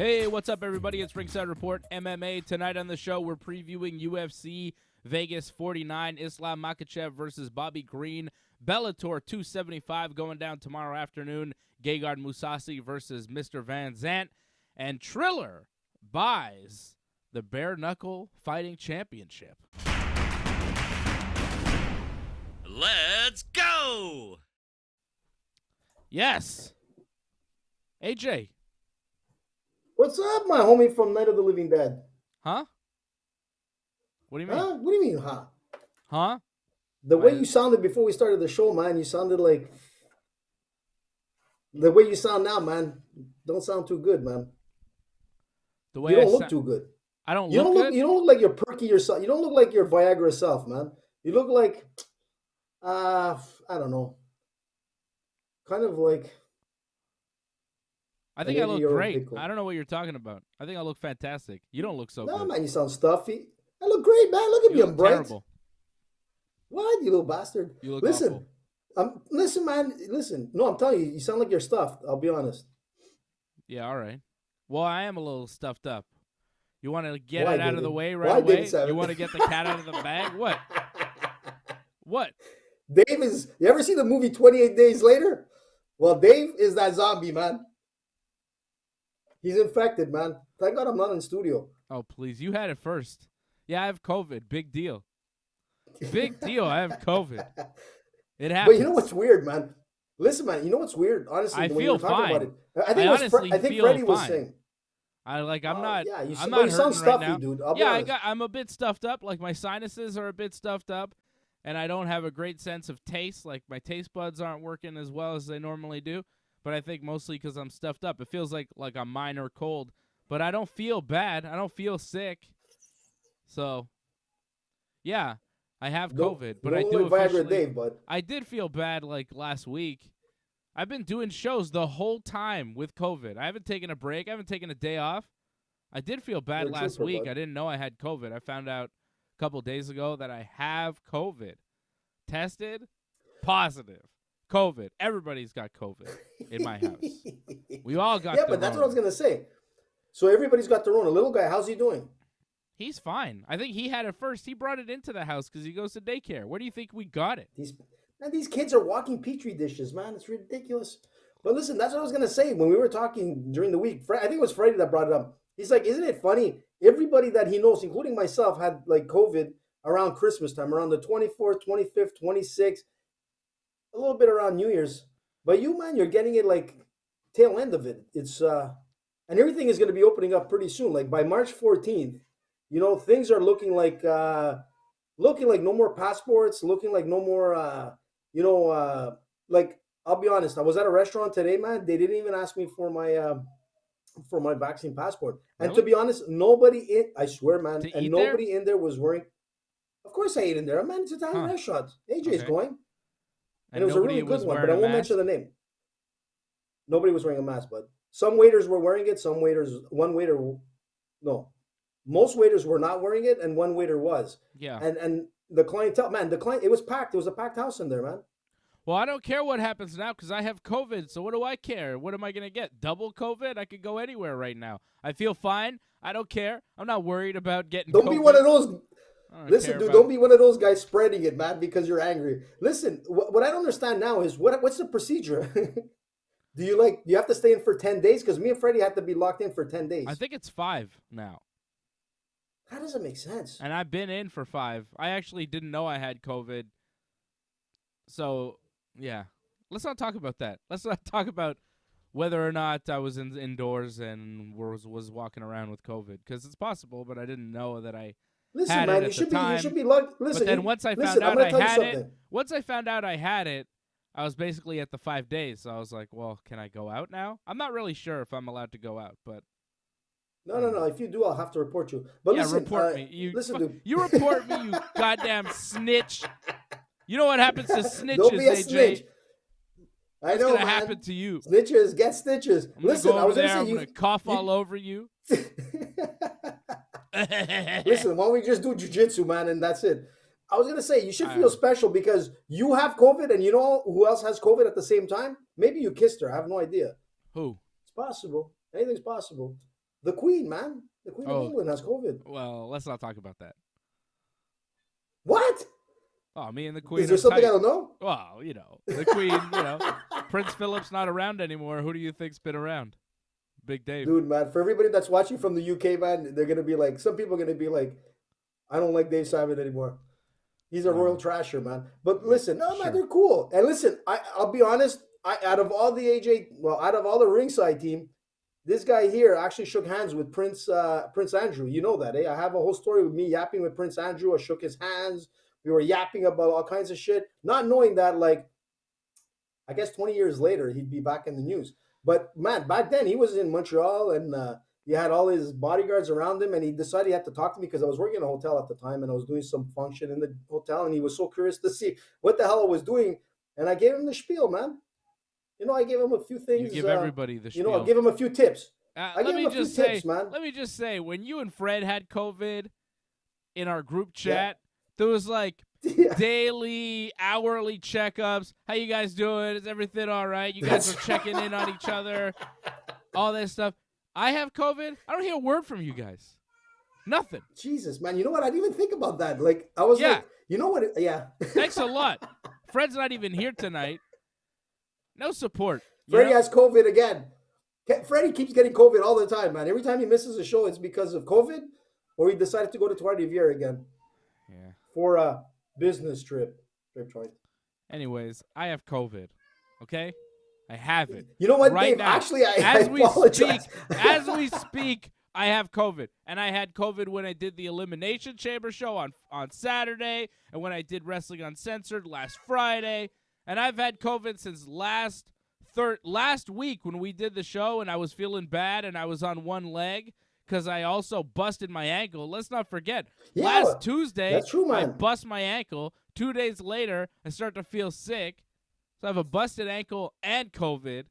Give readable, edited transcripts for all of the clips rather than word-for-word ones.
Hey, what's up, everybody? It's Ringside Report MMA. Tonight on the show, we're previewing UFC Vegas 49, Islam Makhachev versus Bobby Green. Bellator 275 going down tomorrow afternoon. Gegard Mousasi versus Mr. Van Zant. And Triller buys the Bare Knuckle Fighting Championship. Let's go! Yes. AJ. What's up, my homie from Night of the Living Dead? Huh? What do you mean? Huh? What do you mean, huh? Huh? The way you sounded before we started the show, man, you sounded like... The way you sound now, man, don't sound too good, man. The way you don't look too good. I don't look good? You don't look like you're perky yourself. You don't look like your Viagra self, man. You look like... I don't know. Kind of like... I think I look great. I don't know what you're talking about. I think I look fantastic. You don't look so good. No, man, you sound stuffy. I look great, man. Look at me. I'm bright. Terrible. What, you little bastard? You look Listen. awful. Listen, man. Listen. No, I'm telling you, you sound like you're stuffed. I'll be honest. Yeah, all right. Well, I am a little stuffed up. You want to get it out of the way right away? You want to get the cat out of the bag? What? What? Dave is... You ever see the movie 28 Days Later? Well, Dave is that zombie, man. He's infected, man. Thank God I'm not in studio. Oh, please. You had it first. Yeah, I have COVID. Big deal. Big deal. I have COVID. It happens. But you know what's weird, man? Listen, man. You know what's weird? Honestly, I when feel you were talking fine. about it, I think Freddie was saying. I'm not. Yeah, I'm not you sound stuffy, right now. dude. I'm a bit stuffed up. Like my sinuses are a bit stuffed up, and I don't have a great sense of taste. Like my taste buds aren't working as well as they normally do. But I think mostly because I'm stuffed up. It feels like a minor cold. But I don't feel bad. I don't feel sick. So, yeah, I have COVID. But I do officially, Dave, bud. I did feel bad like last week. I've been doing shows the whole time with COVID. I haven't taken a break. I haven't taken a day off. I did feel bad last week. Bud. I didn't know I had COVID. I found out a couple days ago that I have COVID. Tested positive. COVID. Everybody's got COVID in my house. We all got Yeah, but that's what I was going to say. So everybody's got their own. A little guy, how's he doing? He's fine. I think he had it first. He brought it into the house because he goes to daycare. Where do you think we got it? These kids are walking Petri dishes, man. It's ridiculous. But listen, that's what I was going to say when we were talking during the week. I think it was Freddie that brought it up. He's like, isn't it funny? Everybody that he knows, including myself, had like COVID around Christmas time, around the 24th, 25th, 26th. A little bit around New Year's, but you, man, you're getting it like tail end of it. It's and everything is going to be opening up pretty soon. Like by March 14th, you know, things are looking like no more passports, looking like no more, like I'll be honest. I was at a restaurant today, man. They didn't even ask me for my vaccine passport. And Really? to be honest, I swear, man, and nobody in there was wearing. Of course, I ate in there, man. It's an Italian restaurant. AJ's going. And it was a really good one, but I won't mention the name. Nobody was wearing a mask, but some waiters were wearing it. Most waiters were not wearing it, and one waiter was. Yeah. And the clientele, man, it was packed. It was a packed house in there, man. Well, I don't care what happens now because I have COVID, so what do I care? What am I going to get? Double COVID? I could go anywhere right now. I feel fine. I don't care. I'm not worried about getting COVID. Don't be one of those... Listen, dude, don't be one of those guys spreading it, man, because you're angry. Listen, what I don't understand now is what's the procedure? Do you have to stay in for 10 days? Because me and Freddie had to be locked in for 10 days. I think it's 5 now. How does it make sense? And I've been in for 5. I actually didn't know I had COVID. So, yeah. Let's not talk about that. Let's not talk about whether or not I was indoors and was walking around with COVID. Because it's possible, but I didn't know that I... Listen, man, you should be lucky. Listen, but then once I found out I had it, I was basically at the 5 days. So I was like, well, can I go out now? I'm not really sure if I'm allowed to go out, but no. If you do, I'll have to report you. But yeah, listen, report me. Dude. You report me, you goddamn snitch. You know what happens to snitches, Don't be a AJ? snitch. What's I know, gonna man. happen to you? Snitches get stitches. Listen, I was gonna say I'm gonna cough all over you. Listen, why don't we just do jiu-jitsu, man, and that's it. I was going to say, you should feel special because you have COVID and you know who else has COVID at the same time? Maybe you kissed her. I have no idea. Who? It's possible. Anything's possible. The Queen, man. The Queen of England has COVID. Well, let's not talk about that. What? Oh, me and the Queen. Is there something tight. I don't know? Well, the Queen, Prince Philip's not around anymore. Who do you think's been around? Big Dave. Dude, man, for everybody that's watching from the UK, man, they're going to be like, some people are going to be like, I don't like Dave Simon anymore. He's a royal trasher, man. But listen, no, man, they're cool. And listen, I'll be honest, out of all the Ringside team, this guy here actually shook hands with Prince Andrew. You know that, eh? I have a whole story with me yapping with Prince Andrew. I shook his hands. We were yapping about all kinds of shit, not knowing that, like, I guess 20 years later, he'd be back in the news. But, man, back then, he was in Montreal, and he had all his bodyguards around him, and he decided he had to talk to me because I was working in a hotel at the time, and I was doing some function in the hotel, and he was so curious to see what the hell I was doing, and I gave him the spiel, man. I gave him a few things. You give everybody the spiel. I'll give him a few tips. Let me just say, when you and Fred had COVID in our group chat, there was like daily, hourly checkups. How you guys doing? Is everything all right? You guys are checking in on each other. All that stuff. I have COVID. I don't hear a word from you guys. Nothing. Jesus, man. You know what? I didn't even think about that. Like, I was like, you know what? Thanks a lot. Fred's not even here tonight. No support. Freddie has COVID again. Freddie keeps getting COVID all the time, man. Every time he misses a show, it's because of COVID, or he decided to go to Trois Rivières again. Yeah. For a business trip. Anyways, I have COVID. Okay? I have it. You know what, right Dave? Now. Actually, I apologize. As we speak, I have COVID. And I had COVID when I did the Elimination Chamber show on Saturday, and when I did Wrestling Uncensored last Friday. And I've had COVID since last week when we did the show, and I was feeling bad, and I was on one leg because I also busted my ankle. Let's not forget, last Tuesday, that's true, man. I bust my ankle. 2 days later, I start to feel sick. So I have a busted ankle and COVID.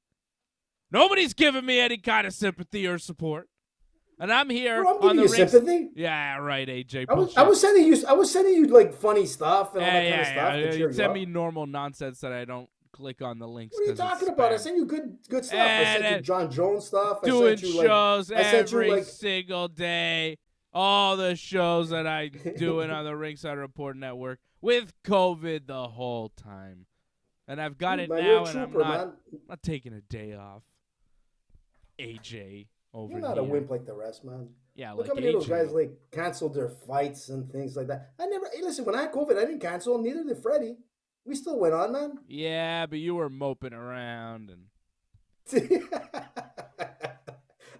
Nobody's giving me any kind of sympathy or support. And I'm here on the sympathy. Yeah, right, AJ. I was sending you like funny stuff and all that kind of stuff. You send me normal nonsense that I don't click on the links. What are you talking about? I sent you good stuff. I sent you Jon Jones stuff. Doing shows every single day. All the shows that I'm doing on the Ringside Report Network with COVID the whole time. And I've got it now, and I'm not taking a day off. AJ over You're not here. A wimp like the rest, man. Yeah, look like how many AJ. of those guys like canceled their fights and things like that. Listen, when I had COVID, I didn't cancel. Neither did Freddie. We still went on, man. Yeah, but you were moping around and.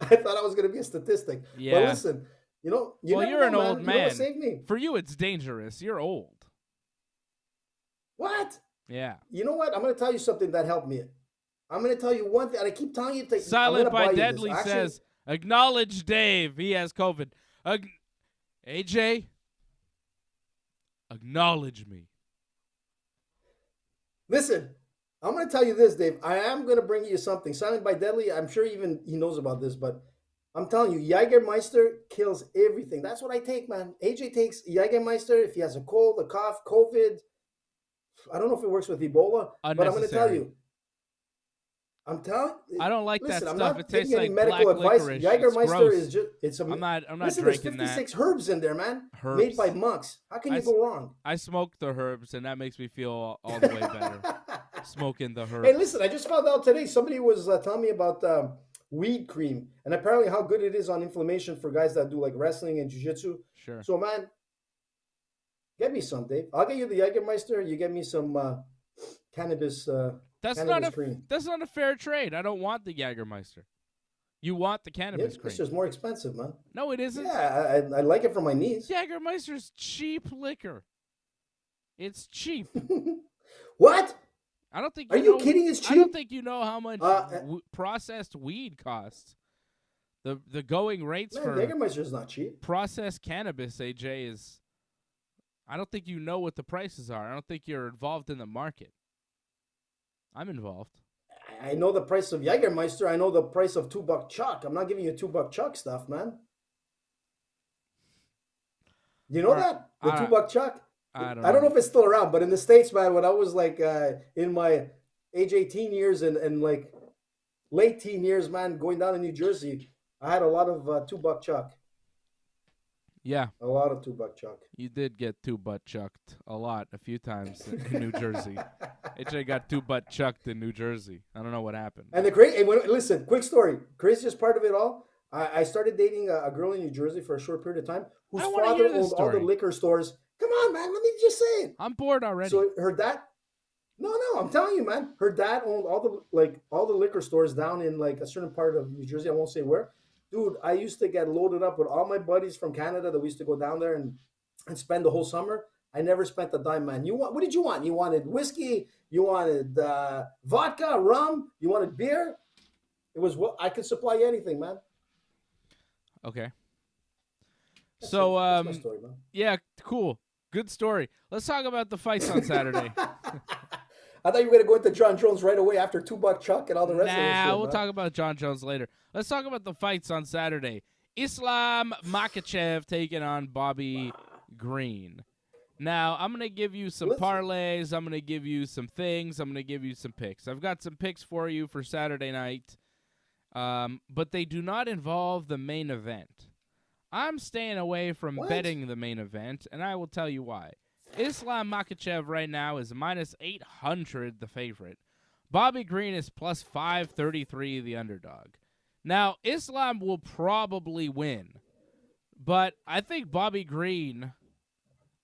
I thought I was going to be a statistic. Yeah. But listen, you're an old man. Save me. For you, it's dangerous. You're old. What? Yeah. You know what? I'm going to tell you something that helped me. I'm going to tell you one thing, and I keep telling you. Silent by Deadly says, acknowledge Dave. He has COVID. AJ, acknowledge me. Listen, I'm going to tell you this, Dave. I am going to bring you something. Silent by Deadly, I'm sure even he knows about this, but I'm telling you, Jägermeister kills everything. That's what I take, man. AJ takes Jägermeister if he has a cold, a cough, COVID. I don't know if it works with Ebola, but I'm going to tell you. I don't like that stuff. It tastes like medical black advice. licorice. Jägermeister is just, I'm not listen, drinking there's 56 that. herbs in there, man. Herbs. Made by monks. How can you go wrong? I smoke the herbs, and that makes me feel all the way better. Smoking the herbs. Hey, listen, I just found out today, somebody was telling me about weed cream, and apparently how good it is on inflammation for guys that do like wrestling and jiu-jitsu. Sure. So, man, get me some, Dave. I'll get you the Jägermeister. You get me some cannabis cream. That's not a fair trade. I don't want the Jägermeister. You want the cannabis cream. It's just more expensive, man. No, it isn't. Yeah, I like it for my knees. Jägermeister's cheap liquor. It's cheap. What? I don't think. Are you kidding? It's cheap. I don't think you know how much processed weed costs. The going rates for Jägermeister is not cheap. Processed cannabis, AJ, is. I don't think you know what the prices are. I don't think you're involved in the market. I'm involved. I know the price of Jägermeister. I know the price of $2 Chuck. I'm not giving you $2 Chuck stuff, man. You know that? The $2 Chuck? I don't know if it's still around, but in the States, man, when I was like in my age 18 years and like late teen years, man, going down to New Jersey, I had a lot of $2 Chuck. Yeah, A lot of $2 Chuck. you did get two butt chucked a few times in New Jersey. AJ got two butt chucked in New Jersey. I don't know what happened. And listen, quick story. Craziest part of it all, I started dating a girl in New Jersey for a short period of time whose I wanna father hear this owned all the story. liquor stores. Come on, man. Let me just say it. I'm bored already. So her dad, no, I'm telling you, man. Her dad owned all the liquor stores down in like a certain part of New Jersey. I won't say where. Dude, I used to get loaded up with all my buddies from Canada that we used to go down there and spend the whole summer. I never spent a dime, man. What did you want? You wanted whiskey? You wanted vodka, rum? You wanted beer? It was what I could supply you anything, man. Okay. That's my story, man. Yeah, cool. Good story. Let's talk about the fights on Saturday. I thought you were going to go into Jon Jones right away after $2 Chuck and all the rest of it. We'll talk about Jon Jones later. Let's talk about the fights on Saturday. Islam Makhachev taking on Bobby Green. Now, I'm going to give you some parlays. I'm going to give you some things. I'm going to give you some picks. I've got some picks for you for Saturday night, but they do not involve the main event. I'm staying away from betting the main event, and I will tell you why. Islam Makhachev right now is minus 800, the favorite. Bobby Green is plus 533, the underdog. Now, Islam will probably win, but I think Bobby Green,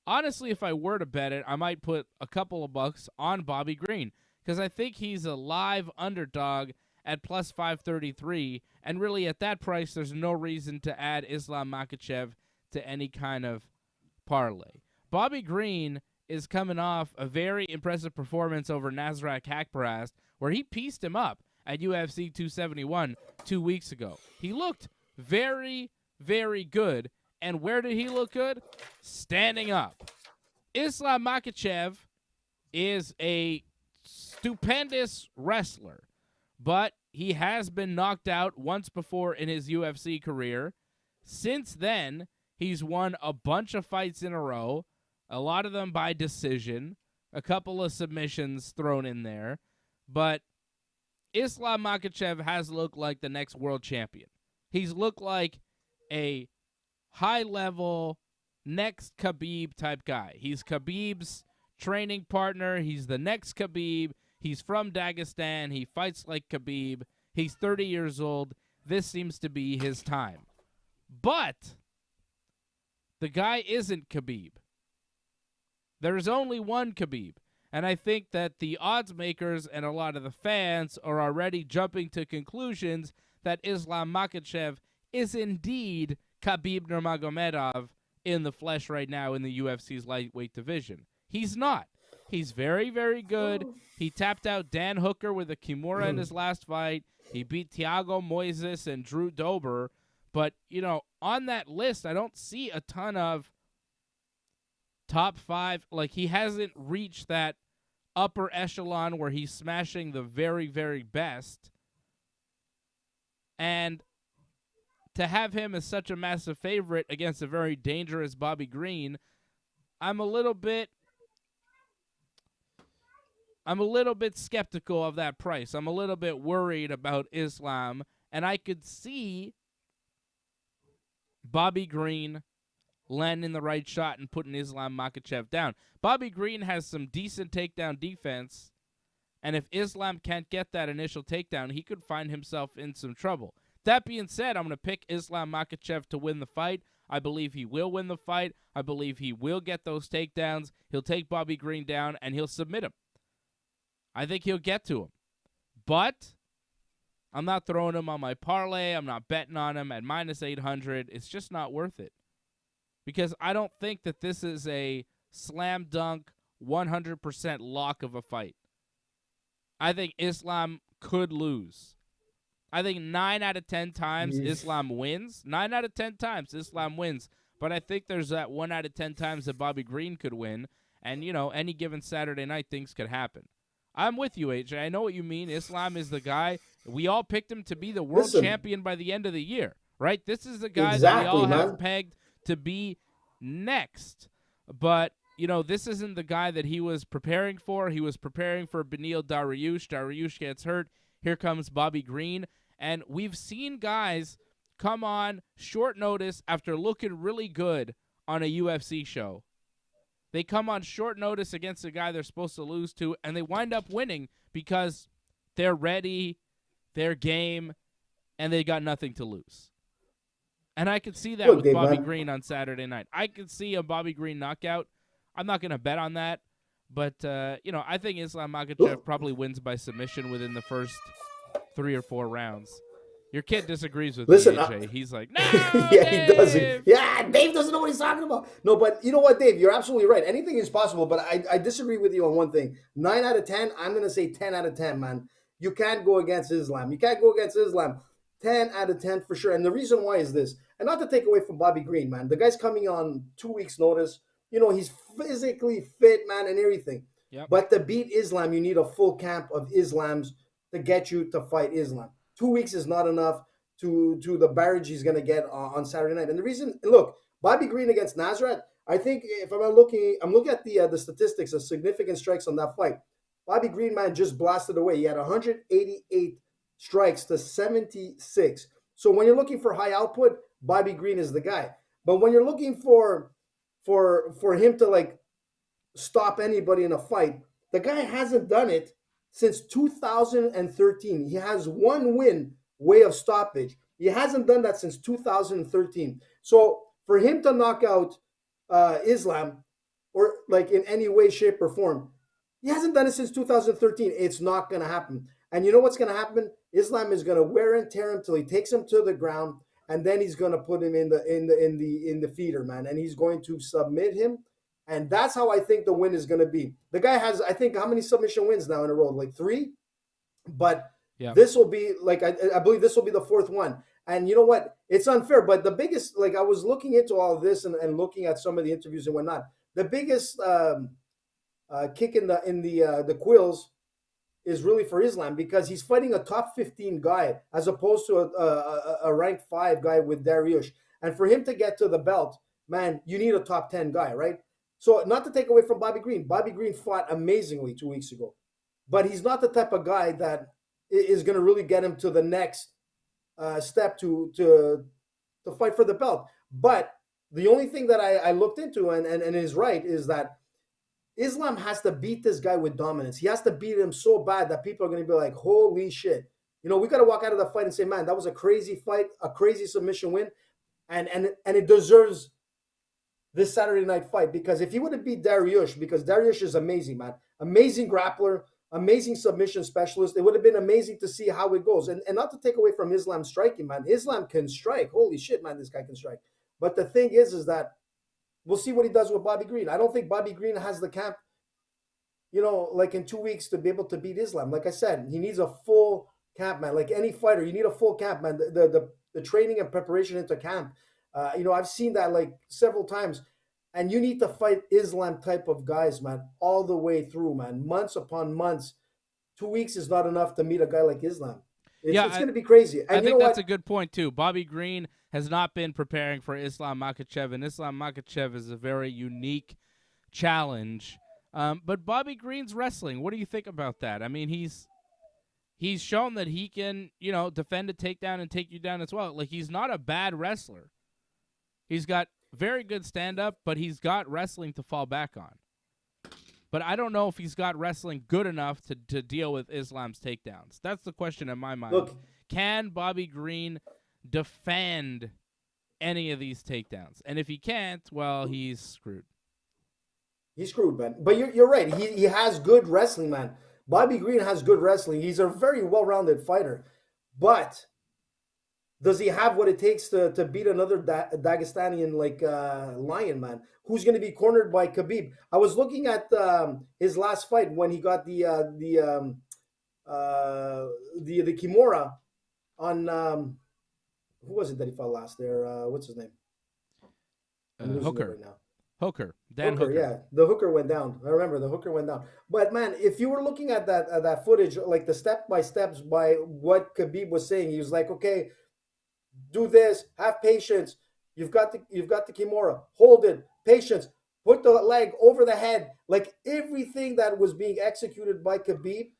honestly, if I were to bet it, I might put a couple of bucks on Bobby Green because I think he's a live underdog at plus 533, and really at that price, there's no reason to add Islam Makhachev to any kind of parlay. Bobby Green is coming off a very impressive performance over Nasrat Haqparast, where he pieced him up at UFC 271 2 weeks ago. He looked very, very good. And where did he look good? Standing up. Islam Makhachev is a stupendous wrestler, but he has been knocked out once before in his UFC career. Since then, he's won a bunch of fights in a row, a lot of them by decision, a couple of submissions thrown in there, but Islam Makhachev has looked like the next world champion. He's looked like a high-level, next Khabib type guy. He's Khabib's training partner. He's the next Khabib. He's from Dagestan. He fights like Khabib. He's 30 years old. This seems to be his time. But the guy isn't Khabib. There is only one Khabib. And I think that the odds makers and a lot of the fans are already jumping to conclusions that Islam Makhachev is indeed Khabib Nurmagomedov in the flesh right now in the UFC's lightweight division. He's not. He's very, very good. He tapped out Dan Hooker with a Kimura in his last fight. He beat Thiago Moises and Drew Dober. But, on that list, I don't see a ton of top five. Like, he hasn't reached that upper echelon where he's smashing the very, very best. And to have him as such a massive favorite against a very dangerous Bobby Green, I'm a little bit skeptical of that price. I'm a little bit worried about Islam, and I could see Bobby Green landing the right shot and putting Islam Makhachev down. Bobby Green has some decent takedown defense, and if Islam can't get that initial takedown, he could find himself in some trouble. That being said, I'm going to pick Islam Makhachev to win the fight. I believe he will win the fight. I believe he will get those takedowns. He'll take Bobby Green down, and he'll submit him. I think he'll get to him. But I'm not throwing him on my parlay. I'm not betting on him at minus 800. It's just not worth it. Because I don't think that this is a slam dunk, 100% lock of a fight. I think Islam could lose. I think 9 out of 10 times Islam wins. 9 out of 10 times Islam wins. But I think there's that 1 out of 10 times that Bobby Green could win. And, any given Saturday night, things could happen. I'm with you, AJ. I know what you mean. Islam is the guy. We all picked him to be the world champion by the end of the year, right? This is the guy that we all have pegged to be next. But, this isn't the guy that he was preparing for. He was preparing for Beneil Dariush. Dariush gets hurt. Here comes Bobby Green. And we've seen guys come on short notice after looking really good on a UFC show. They come on short notice against a guy they're supposed to lose to, and they wind up winning because they're ready, they're game, and they got nothing to lose. And I could see that with Bobby Green on Saturday night. I could see a Bobby Green knockout. I'm not going to bet on that. But, I think Islam Makhachev probably wins by submission within the first 3 or 4 rounds. Your kid disagrees with me, AJ. He's like, no, yeah, Dave! He doesn't. Yeah, Dave doesn't know what he's talking about. No, but you know what, Dave? You're absolutely right. Anything is possible, but I disagree with you on one thing. 9 out of 10, I'm going to say 10 out of 10, man. You can't go against Islam. You can't go against Islam. 10 out of 10 for sure. And the reason why is this. And not to take away from Bobby Green, man. The guy's coming on 2 weeks' notice. He's physically fit, man, and everything. Yep. But to beat Islam, you need a full camp of Islams to get you to fight Islam. 2 weeks is not enough to the barrage he's going to get on Saturday night. And the reason, look, Bobby Green against Nasrat, I think if I'm looking at the statistics of significant strikes on that fight. Bobby Green, man, just blasted away. He had 188 strikes to 76. So when you're looking for high output, Bobby Green is the guy. But when you're looking for him to stop anybody in a fight, the guy hasn't done it since 2013. He has one win way of stoppage. He hasn't done that since 2013. So for him to knock out Islam or in any way, shape, or form, he hasn't done it since 2013. It's not going to happen. And you know what's going to happen? Islam is going to wear and tear him till he takes him to the ground, and then he's going to put him in the feeder, man, and he's going to submit him. And that's how I think the win is going to be. The guy has, I think, how many submission wins now in a row? 3? But this will be, I believe this will be the 4th one. And you know what? It's unfair. But the biggest, I was looking into all of this and looking at some of the interviews and whatnot. The biggest kick in the quills is really for Islam, because he's fighting a top 15 guy as opposed to a ranked 5 guy with Dariush. And for him to get to the belt, man, you need a top 10 guy, right? So not to take away from Bobby Green. Bobby Green fought amazingly 2 weeks ago. But he's not the type of guy that is going to really get him to the next step to fight for the belt. But the only thing that I looked into and is right is that Islam has to beat this guy with dominance. He has to beat him so bad that people are going to be like, holy shit. We got to walk out of the fight and say, man, that was a crazy fight, a crazy submission win. And it deserves this Saturday night fight, because if he would have beat Dariush, because Dariush is amazing, man. Amazing grappler, amazing submission specialist. It would have been amazing to see how it goes. And not to take away from Islam striking, man. Islam can strike. Holy shit, man, this guy can strike. But the thing is that we'll see what he does with Bobby Green. I don't think Bobby Green has the camp, in 2 weeks to be able to beat Islam. Like I said, he needs a full camp, man. Like any fighter, you need a full camp, man. The training and preparation into camp. I've seen that several times. And you need to fight Islam type of guys, man, all the way through, man. Months upon months. 2 weeks is not enough to meet a guy like Islam. It's going to be crazy. And I think that's a good point, too. Bobby Green has not been preparing for Islam Makhachev, and Islam Makhachev is a very unique challenge. But Bobby Green's wrestling, what do you think about that? I mean, he's shown that he can, defend a takedown and take you down as well. He's not a bad wrestler. He's got very good stand-up, but he's got wrestling to fall back on. But I don't know if he's got wrestling good enough to deal with Islam's takedowns. That's the question in my mind. Look, can Bobby Green defend any of these takedowns? And if he can't, well, he's screwed. He's screwed, man. But you're right. He has good wrestling, man. Bobby Green has good wrestling. He's a very well-rounded fighter. But does he have what it takes to beat another Dagestanian lion, man? Who's going to be cornered by Khabib? I was looking at his last fight when he got the Kimura on who was it that he fought last there? What's his name? Hooker. Right now. Hooker. Hooker. Yeah, the hooker went down. I remember the hooker went down. But man, if you were looking at that footage, the step by steps by what Khabib was saying, he was like, okay, do this, have patience. You've got the Kimura. Hold it, patience. Put the leg over the head. Everything that was being executed by Khabib,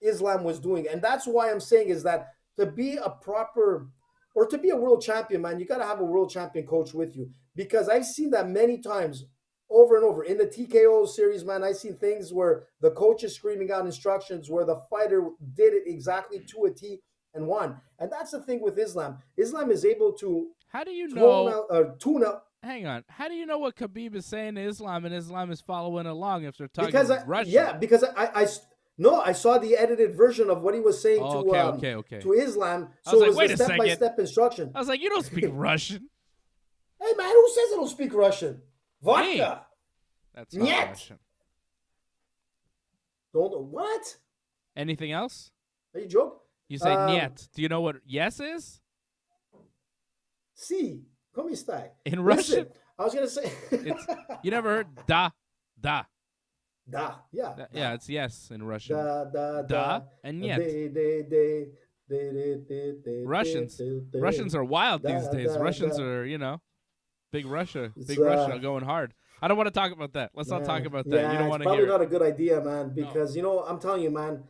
Islam was doing. And that's why I'm saying is that to be a proper or to be a world champion, man, you got to have a world champion coach with you, because I've seen that many times over and over in the TKO series, man. I've seen things where the coach is screaming out instructions where the fighter did it exactly to a T and won. And that's the thing with Islam. Islam is able to tune out. Hang on. How do you know what Khabib is saying to Islam and Islam is following along if they're talking Russian? Yeah, because I saw the edited version of what he was saying to Islam. So it was a step-by-step instruction. I was like, you don't speak Russian. Hey, man, who says I don't speak Russian? Vodka. Hey, that's not Russian. What? Anything else? Are you joking? You say niet. Do you know what yes is? Si. Come stai? In Russian? Listen, I was going to say. You never heard da. Da, yeah. Yeah, it's yes in Russian. Da, and niet. Russians are wild these days. Russians are, big Russia going hard. I don't want to talk about that. Let's not talk about that. You don't want to hear. It's probably not a good idea, man, because I'm telling you, man.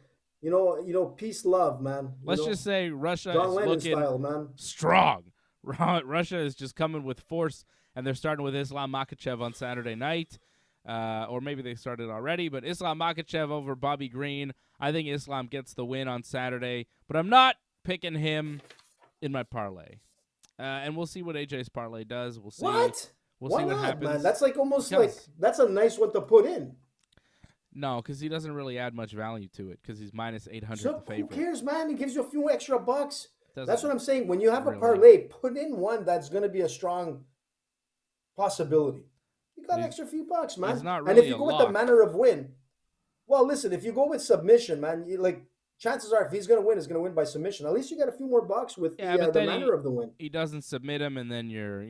Peace, love, man. Let's just say Russia John is Lennon looking style, man. Strong. Russia is just coming with force, and they're starting with Islam Makhachev on Saturday night. Or maybe they started already, but Islam Makhachev over Bobby Green. I think Islam gets the win on Saturday, but I'm not picking him in my parlay. And we'll see what AJ's parlay does. We'll see. What? Why see what not, happens. Man? That's like almost that's a nice one to put in. No, because he doesn't really add much value to it because he's minus 800 the favorite. Who cares, man? He gives you a few extra bucks. That's what I'm saying. When you have a parlay, put in one that's going to be a strong possibility. You got an extra few bucks, man. And if you go with the manner of win, well, listen, if you go with submission, man, chances are if he's going to win, he's going to win by submission. At least you got a few more bucks with the manner of the win. He doesn't submit him, and then you're,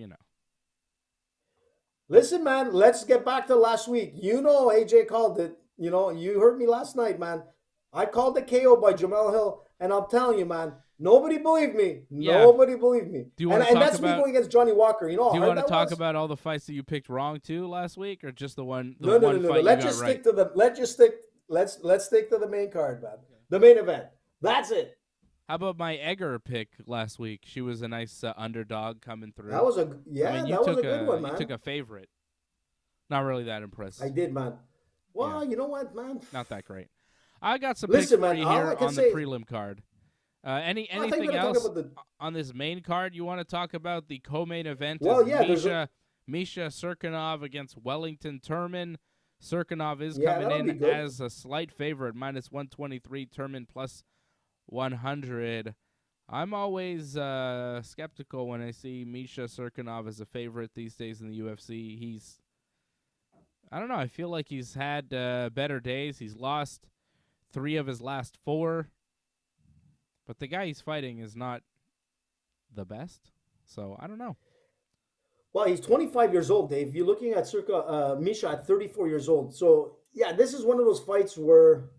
Listen, man, let's get back to last week. AJ called it. You heard me last night, man. I called the KO by Jamel Hill, and I'm telling you, man, nobody believed me. Yeah. Nobody believed me. Do you want to talk that's about, me going against Johnny Walker. Do you want to talk about all the fights that you picked wrong too last week, or just the one? No. Let's stick to the main card, man. The main event. That's it. How about my Egger pick last week? She was a nice underdog coming through. That was a good one, man. You took a favorite. Not really that impressive. I did, man. Well, you know what, man? Not that great. I got some picks for you here on the prelim card. Anything else on this main card you want to talk about? The co-main event is Misha Sirkanov against Wellington Turman. Cerkanov is coming in as a slight favorite, minus 123. Turman plus 100. I'm always skeptical when I see Misha Sirkanov as a favorite these days in the UFC. I don't know. I feel like he's had better days. He's lost 3 of his last 4. But the guy he's fighting is not the best. So, I don't know. Well, he's 25 years old, Dave. You're looking at Misha at 34 years old. So, yeah, this is one of those fights where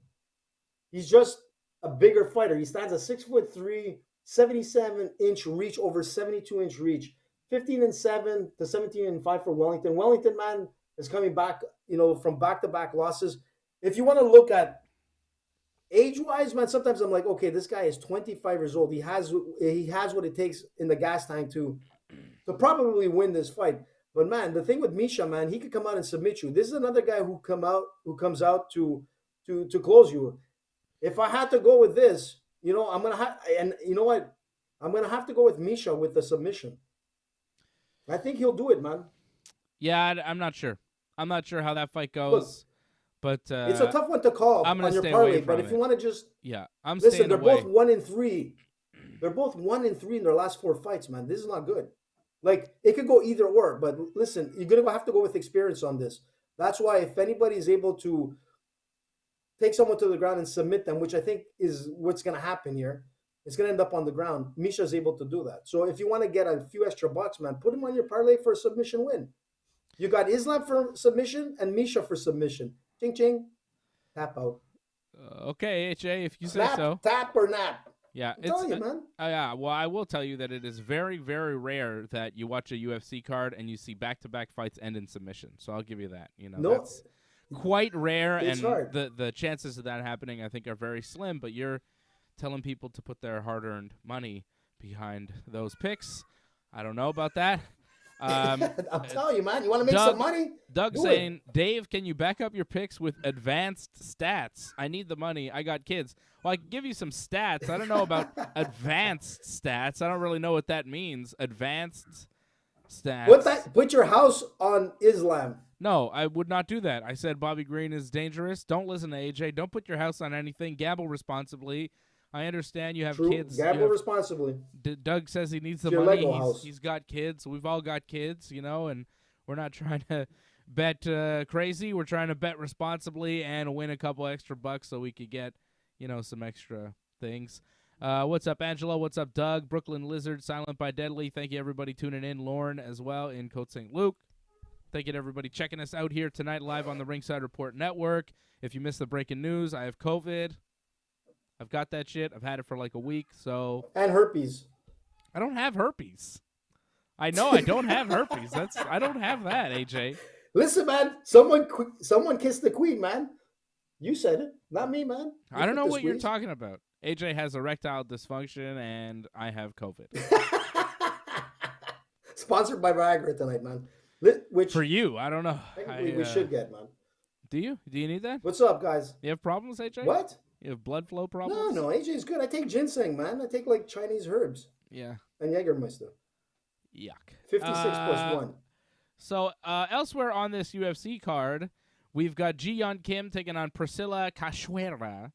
he's just a bigger fighter. He stands at 6'3", 77-inch reach over 72-inch reach. 15-7 to 17-5 for Wellington. Wellington, man, is coming back, from back-to-back losses. If you want to look at age-wise, man, sometimes I'm like, okay, this guy is 25 years old. He has what it takes in the gas tank to probably win this fight. But man, the thing with Misha, man, he could come out and submit you. This is another guy who comes out to close you. If I had to go with this, I'm gonna have, and you know what, I'm gonna have to go with Misha with the submission. I think he'll do it, man. Yeah, I'm not sure. I'm not sure how that fight goes. Look, but it's a tough one to call on your parlay. But if you want to just listen, they're both 1-3. They're both 1-3 in their last 4 fights, man. This is not good. Like, it could go either or. But listen, you're gonna have to go with experience on this. That's why if anybody is able to take someone to the ground and submit them, which I think is what's gonna happen here, it's gonna end up on the ground. Misha's able to do that. So if you want to get a few extra bucks, man, put him on your parlay for a submission win. You got Islam for submission and Misha for submission. Ching ching, tap out. Okay, HA, if you say so. Tap or nap. Yeah, I'm telling you, man. Yeah, well, I will tell you that it is very, very rare that you watch a UFC card and you see back-to-back fights end in submission. So I'll give you that. That's quite rare, and the chances of that happening, I think, are very slim. But you're telling people to put their hard-earned money behind those picks. I don't know about that. I'm telling you, man. You want to make some money? Doug saying, Dave, can you back up your picks with advanced stats? I need the money. I got kids. Well, I can give you some stats. I don't know about advanced stats. I don't really know what that means. Advanced stats. Put your house on Islam. No, I would not do that. I said Bobby Green is dangerous. Don't listen to AJ. Don't put your house on anything. Gamble responsibly. I understand you have kids. Gamble responsibly. Doug says he needs the Your money. Lego house. He's got kids. We've all got kids, and we're not trying to bet crazy. We're trying to bet responsibly and win a couple extra bucks so we could get, some extra things. What's up, Angela? What's up, Doug? Brooklyn Lizard, Silent by Deadly. Thank you, everybody, tuning in. Lauren as well in Côte St. Luc. Thank you to everybody checking us out here tonight live on the Ringside Report Network. If you missed the breaking news, I have COVID. I've got that shit. I've had it for like a week, so. And herpes. I don't have herpes. I know I don't have herpes. I don't have that, AJ. Listen, man. Someone kissed the queen, man. You said it, not me, man. I don't know what you're talking about. AJ has erectile dysfunction, and I have COVID. Sponsored by Viagra tonight, man. Which for you, I don't know. We should get, man. Do you? Do you need that? What's up, guys? You have problems, AJ? What? You have blood flow problems? No, AJ's good. I take ginseng, man. I take like Chinese herbs. Yeah. And Jägermeister. Yuck. 56 plus 1. So elsewhere on this UFC card, we've got Ji-Yeon Kim taking on Priscilla Cachoeira.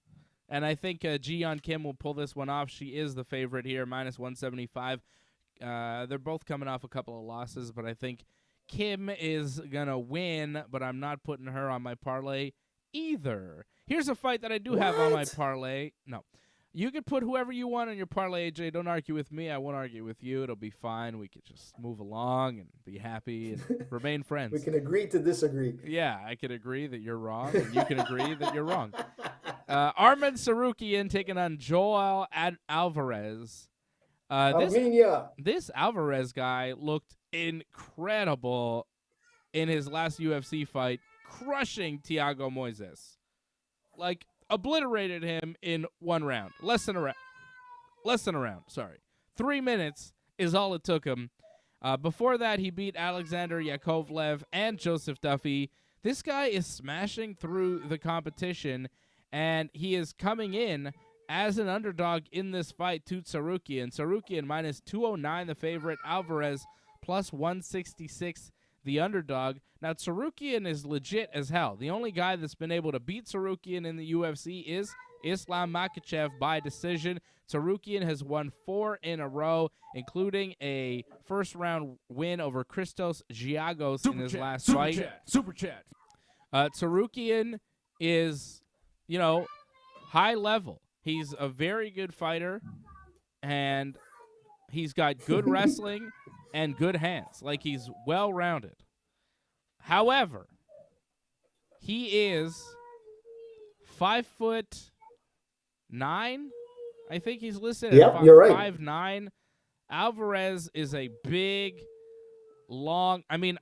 And I think Ji-Yeon Kim will pull this one off. She is the favorite here, minus 175. They're both coming off a couple of losses, but I think Kim is going to win, but I'm not putting her on my parlay either. Here's a fight that I do have on my parlay. No. You can put whoever you want on your parlay, AJ. Don't argue with me. I won't argue with you. It'll be fine. We could just move along and be happy and remain friends. We can agree to disagree. Yeah, I can agree that you're wrong, and you can agree that you're wrong. Arman Tsarukyan taking on Joelle Alvarez. This Alvarez guy looked incredible in his last UFC fight, crushing Thiago Moises. Like, obliterated him in one round. Less than a round, sorry. 3 minutes is all it took him. Before that, he beat Alexander Yakovlev and Joseph Duffy. This guy is smashing through the competition, and he is coming in as an underdog in this fight to Tsarukyan. Tsarukyan minus 209, the favorite. Alvarez plus 166, the underdog. Now, Tsarukyan is legit as hell. The only guy that's been able to beat Tsarukyan in the UFC is Islam Makhachev by decision. Tsarukyan has won 4 in a row, including a first-round win over Christos Giagos in his last fight. Super chat. Tsarukyan is, high level. He's a very good fighter, and he's got good wrestling and good hands. Like, he's well-rounded. However, he is 5'9". I think he's listed at you're right. 5'9". Alvarez is a big, long. I mean,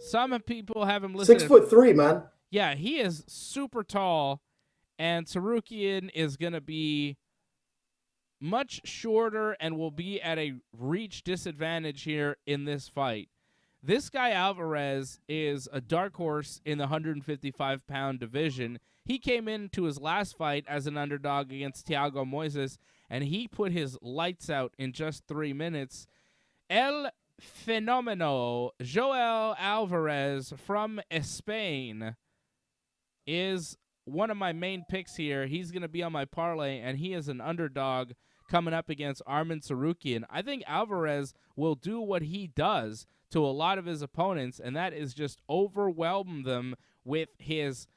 some people have him listed 6'3", man. Yeah, he is super tall, and Tsarukyan is going to be much shorter and will be at a reach disadvantage here in this fight. This guy Alvarez is a dark horse in the 155-pound division. He came into his last fight as an underdog against Thiago Moises, and he put his lights out in just 3 minutes. El Fenomeno, Joelle Alvarez from Spain, is one of my main picks here. He's going to be on my parlay, and he is an underdog coming up against Arman Tsarukyan. I think Alvarez will do what he does to a lot of his opponents, and that is just overwhelm them with his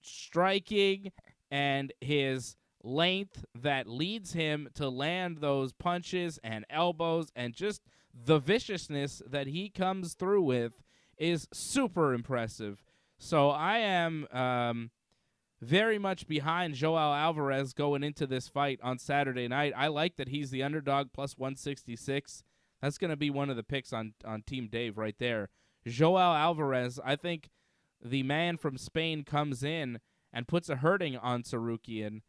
striking and his length that leads him to land those punches and elbows, and just the viciousness that he comes through with is super impressive. So I am very much behind Joelle Alvarez going into this fight on Saturday night. I like that he's the underdog plus 166. That's going to be one of the picks on Team Dave right there. Joelle Alvarez, I think the man from Spain comes in and puts a hurting on Tsarukyan.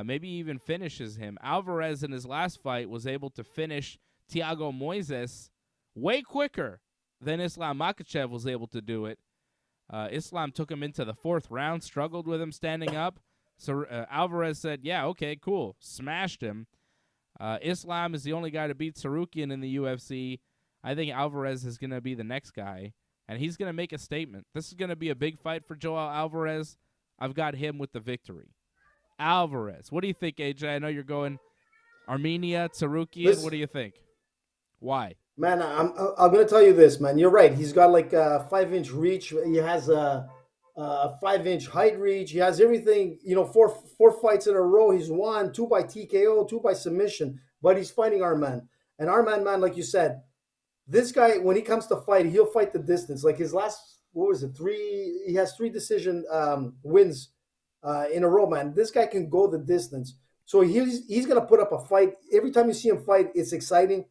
maybe even finishes him. Alvarez in his last fight was able to finish Thiago Moises way quicker than Islam Makhachev was able to do it. Islam took him into the 4th round, struggled with him standing up. So Alvarez said, yeah, okay, cool. Smashed him. Islam is the only guy to beat Sarukian in the UFC. I think Alvarez is going to be the next guy, and he's going to make a statement. This is going to be a big fight for Joelle Alvarez. I've got him with the victory. Alvarez. What do you think, AJ? I know you're going Armenia, Sarukian. What do you think? Why? Man, I'm going to tell you this, man. You're right. He's got like a 5-inch reach. He has a 5-inch height reach. He has everything. You know, four fights in a row. He's won 2 by TKO, 2 by submission. But he's fighting Arman. And Arman, man, like you said, this guy, when he comes to fight, he'll fight the distance. Like his last, what was it, 3? He has 3 decision wins in a row, man. This guy can go the distance. So he's going to put up a fight. Every time you see him fight, it's exciting.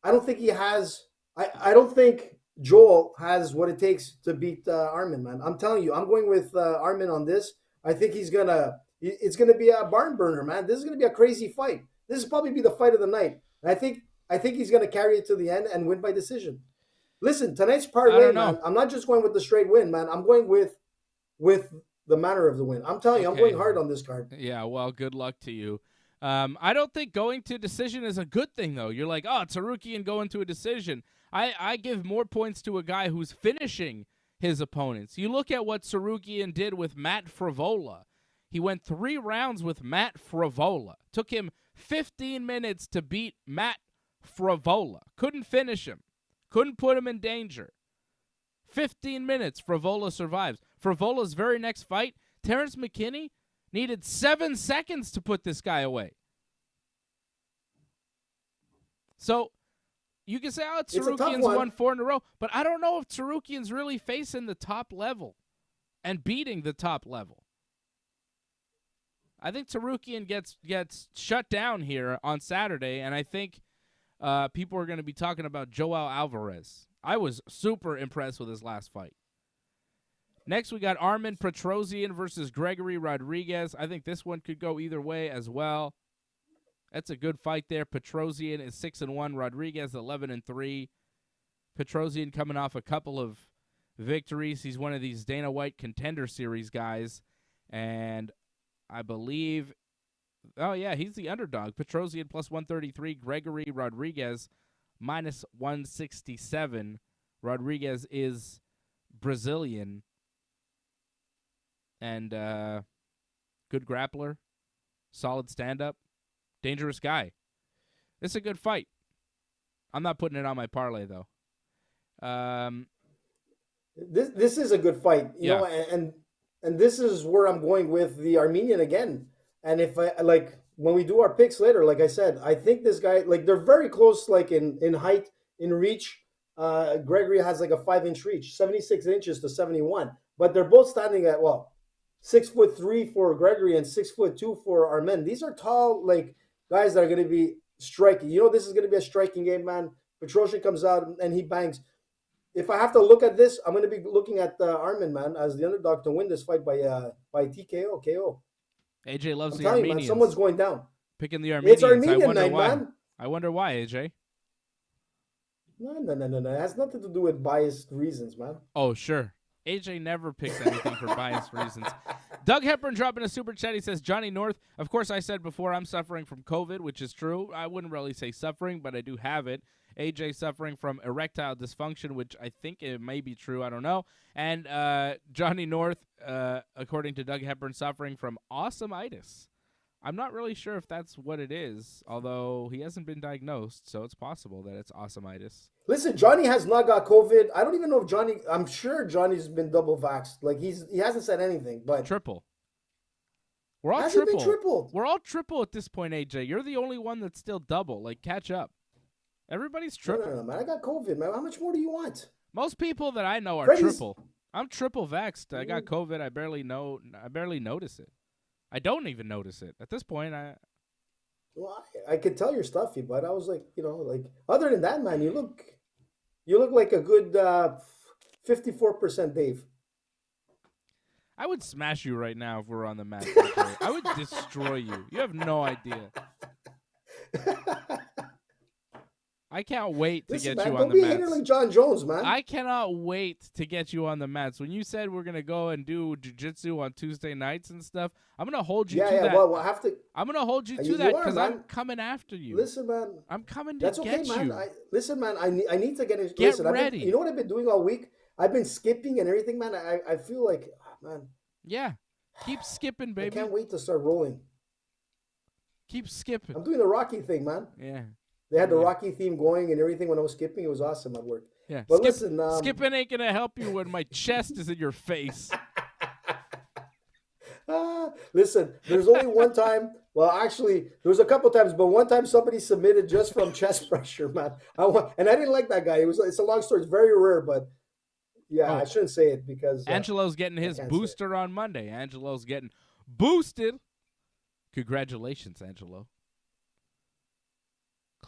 I don't think he has. I don't think Joel has what it takes to beat Arman, man. I'm telling you, I'm going with Arman on this. I think it's gonna be a barn burner, man. This is gonna be a crazy fight. This is probably be the fight of the night. And I think he's gonna carry it to the end and win by decision. Listen, tonight's parlay, man. I'm not just going with the straight win, man. I'm going with the manner of the win. I'm telling you, I'm going hard on this card. Yeah, well, good luck to you. I don't think going to decision is a good thing, though. You're like, oh, Sarukian going to a decision. I give more points to a guy who's finishing his opponents. You look at what Sarukian did with Matt Frivola. He went 3 rounds with Matt Frivola. Took him 15 minutes to beat Matt Frivola. Couldn't finish him. Couldn't put him in danger. 15 minutes, Frivola survives. Frivola's very next fight, Terrence McKinney, needed 7 seconds to put this guy away. So you can say, oh, Sarukian's won 4 in a row, but I don't know if Sarukian's really facing the top level and beating the top level. I think Sarukian gets shut down here on Saturday, and I think people are going to be talking about Joelle Alvarez. I was super impressed with his last fight. Next, we got Armen Petrosyan versus Gregory Rodriguez. I think this one could go either way as well. That's a good fight there. Petrosyan is 6-1. Rodriguez 11-3. Petrosyan coming off a couple of victories. He's one of these Dana White Contender Series guys, and I believe, oh yeah, he's the underdog. Petrosyan plus 133. Gregory Rodriguez minus 167. Rodriguez is Brazilian. And good grappler, solid stand-up, dangerous guy. It's a good fight. I'm not putting it on my parlay, though. This is a good fight, you know, and this is where I'm going with the Armenian again. And if I like when we do our picks later, like I said, I think this guy, like they're very close, like in height, in reach. Gregory has like a 5-inch reach, 76 inches to 71, but they're both standing at 6'3" for Gregory and 6'2" for Armen. These are tall, like guys that are going to be striking. You know, this is going to be a striking game, man. Petrosyan comes out and he bangs. If I have to look at this, I'm going to be looking at Armen, man, as the underdog to win this fight by TKO, KO. AJ loves the Armenians. Armenians. Man, someone's going down. Picking the Armenians. It's Armenian night, man. I wonder why, AJ. No. It has nothing to do with biased reasons, man. Oh, sure. AJ never picks anything for biased reasons. Doug Hepburn dropping a super chat. He says, Johnny North, of course I said before I'm suffering from COVID, which is true. I wouldn't really say suffering, but I do have it. AJ suffering from erectile dysfunction, which I think it may be true. I don't know. And Johnny North, according to Doug Hepburn, suffering from awesomeitis. I'm not really sure if that's what it is, although he hasn't been diagnosed, so it's possible that it's awesomeitis. Listen, Johnny has not got COVID. I don't even know if Johnny. I'm sure Johnny's been double vaxxed. Like he hasn't said anything, but triple. We're all triple. Been triple. We're all triple at this point, AJ. You're the only one that's still double. Like catch up. Everybody's triple. No, man. I got COVID, man. How much more do you want? Most people that I know are triple. I'm triple vaxxed. I got COVID. I barely notice it. I don't even notice it at this point. Well, I could tell you're stuffy, but I was like, other than that, man, you look like a good 54% Dave. I would smash you right now if we're on the mat. AJ. I would destroy you. You have no idea. I can't wait to Listen, get man, you on the don't be mats. hating like Jon Jones, man. I cannot wait to get you on the mats. When you said we're gonna go and do jiu-jitsu on Tuesday nights and stuff, I'm gonna hold you to that. Well, we'll have to. I'm gonna hold you to You that are, because man. I'm coming after you. Listen, man. I'm coming to That's get okay, man. you. Listen, man. I need to get in. Get Listen, ready. you know what I've been doing all week? I've been skipping and everything, man. I feel like, man. Yeah, keep skipping, I baby. can't wait to start rolling. Keep skipping. I'm doing the Rocky thing, man. Yeah. They had the Rocky theme going and everything when I was skipping. It was awesome at work. Yeah. But listen, skipping ain't gonna help you when my chest is in your face. Listen, there's only one time. Well, actually, there was a couple times, but one time somebody submitted just from chest pressure, man. And I didn't like that guy. It's a long story. It's very rare, but yeah, I shouldn't say it because Angelo's getting his booster on Monday. Angelo's getting boosted. Congratulations, Angelo.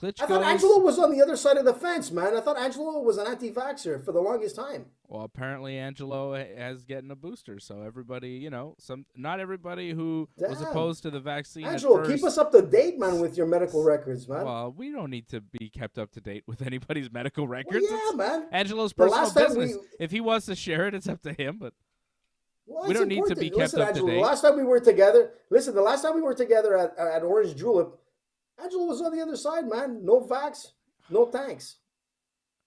I thought Angelo was on the other side of the fence, man. I thought Angelo was an anti-vaxxer for the longest time. Well, apparently Angelo has getting a booster, so everybody, not everybody who was opposed to the vaccine. Angelo, keep us up to date, man, with your medical records, man. Well, we don't need to be kept up to date with anybody's medical records. Well, yeah, man. Angelo's personal business. If he wants to share it, it's up to him, but we don't need to be kept up to date. The last time we were together, at Orange Julep, Angelo was on the other side, man. No vax, no thanks.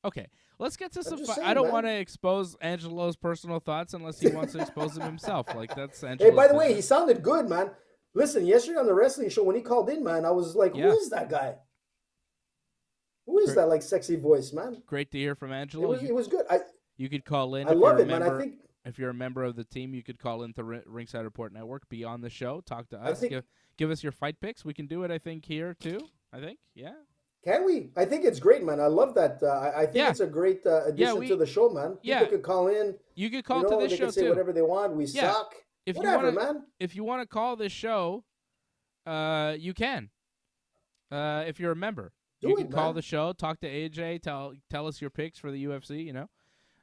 Okay, let's get to some. Saying, I don't want to expose Angelo's personal thoughts unless he wants to expose them himself. Like that's Angelo's. Hey, by the way, he sounded good, man. Listen, yesterday on the wrestling show when he called in, man, I was like, "Who is that guy? Who is that sexy voice, man?" Great to hear from Angelo. It was good. You could call in. I love it, man. I think if you're a member of the team, you could call into Ringside Report Network, be on the show, talk to us, give us your fight picks. We can do it, I think, here too. I think, yeah. Can we? I think it's great, man. I love that. I think it's a great addition to the show, man. People could call in. You could call to this show, too. They can say whatever they want. We suck. Whatever, man. If you want to call this show, you can. If you're a member. You can call the show, talk to AJ, tell us your picks for the UFC,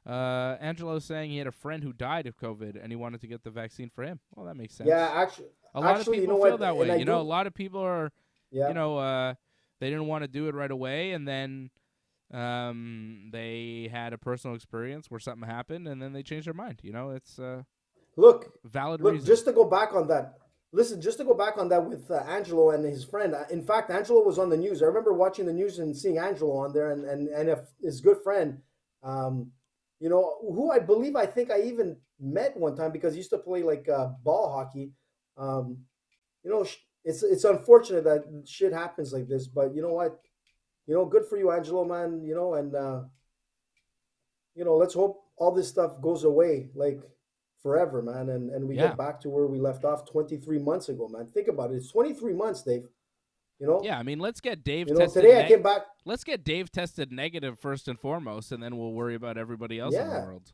Angelo's saying he had a friend who died of COVID and he wanted to get the vaccine for him. Well, that makes sense. Yeah, actually, a lot of people feel that way. A lot of people are, they didn't want to do it right away, and then they had a personal experience where something happened, and then they changed their mind. It's valid reason. Just to go back on that. Listen, just to go back on that with Angelo and his friend. In fact, Angelo was on the news. I remember watching the news and seeing Angelo on there, and his good friend. Who I think I even met one time because he used to play like ball hockey. It's unfortunate that shit happens like this, but you know what? Good for you, Angelo, man. Let's hope all this stuff goes away like forever, man, and we get back to where we left off 23 months ago, man. Think about it. It's 23 months, Dave. Yeah, I mean, let's get Dave tested. Today I came back. Let's get Dave tested negative first and foremost, and then we'll worry about everybody else in the world.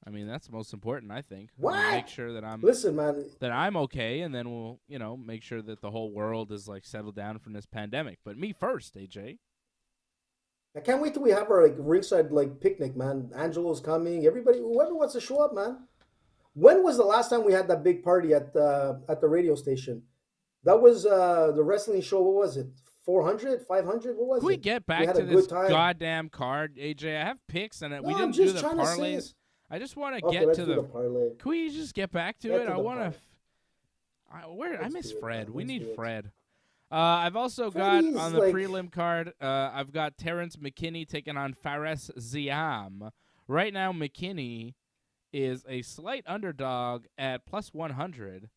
I mean, that's most important, I think. What? Make sure that I'm okay, and then we'll, make sure that the whole world is like settled down from this pandemic. But me first, AJ. I can't wait till we have our ringside picnic, man. Angelo's coming. Everybody, whoever wants to show up, man. When was the last time we had that big party at the radio station? That was the wrestling show. What was it? 400, 500? What was it? Can we get back to this goddamn card, AJ? I have picks, and we didn't do the parlays. I just want to get to the parlay. Can we just get back to it? I want to. I miss Fred. We need Fred. I've also got on the prelim card. I've got Terrence McKinney taking on Fares Ziam. Right now, McKinney is a slight underdog at plus 100.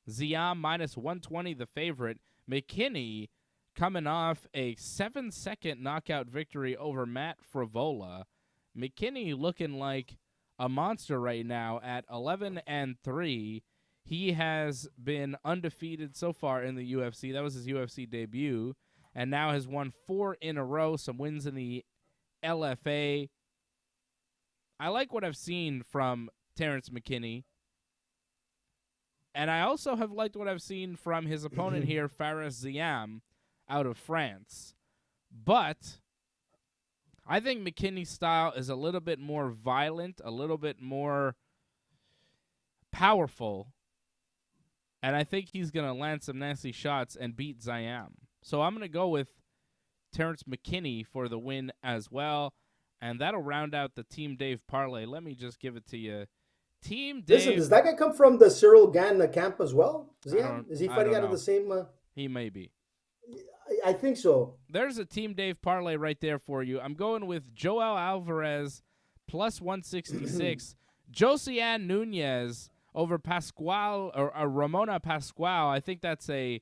Ziam minus 120, the favorite. McKinney coming off a 7-second knockout victory over Matt Frivola. McKinney looking like a monster right now at 11-3. He has been undefeated so far in the UFC. That was his UFC debut, and now has won 4 in a row, some wins in the LFA. I like what I've seen from Terrence McKinney, and I also have liked what I've seen from his opponent here, Fares Ziam, out of France. But I think McKinney's style is a little bit more violent, a little bit more powerful, and I think he's going to land some nasty shots and beat Zayam. So I'm going to go with Terrence McKinney for the win as well, and that'll round out the Team Dave parlay. Let me just give it to you. Team Dave. Listen, does that guy come from the Cyril Gann camp as well? Is he fighting out of the same? He may be. I think so. There's a Team Dave parlay right there for you. I'm going with Joelle Alvarez plus 166. Josiane Nunez over Pascual or Ramona Pascual. I think that's a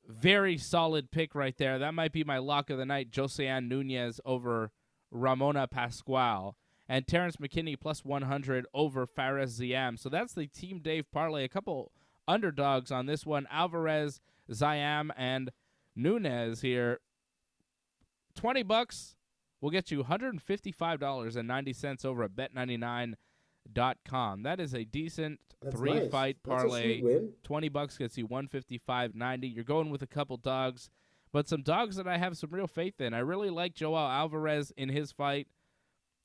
very solid pick right there. That might be my lock of the night. Josiane Nunez over Ramona Pascual. And Terrence McKinney plus 100 over Fares Ziam. So that's the Team Dave parlay. A couple underdogs on this one. Alvarez, Ziam, and Nunez here. $20 will get you $155.90 over at bet99.com. That is a decent three-fight parlay. $20 gets you $155.90. You're going with a couple dogs, but some dogs that I have some real faith in. I really like Joelle Alvarez in his fight.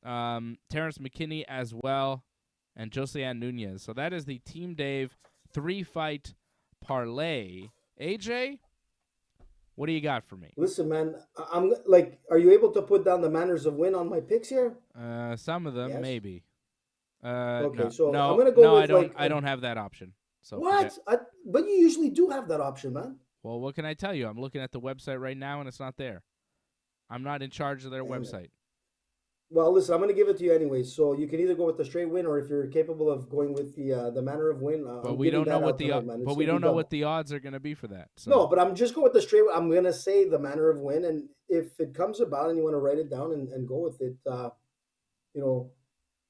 Terrence McKinney as well, and Josiane Nunez. So that is the Team Dave three-fight parlay. AJ, what do you got for me? Listen, man, I'm like, are you able to put down the manners of win on my picks here? Some of them, yes. Maybe. Okay, no, so no, I'm gonna go with I don't have that option. So what? But you usually do have that option, man. Well, what can I tell you? I'm looking at the website right now, and it's not there. I'm not in charge of their website. Well, listen, I'm going to give it to you anyway. So you can either go with the straight win, or if you're capable of going with the manner of win. But we don't know what the odds are going to be for that. So. No, but I'm just going with the straight. I'm going to say the manner of win, and if it comes about and you want to write it down and go with it,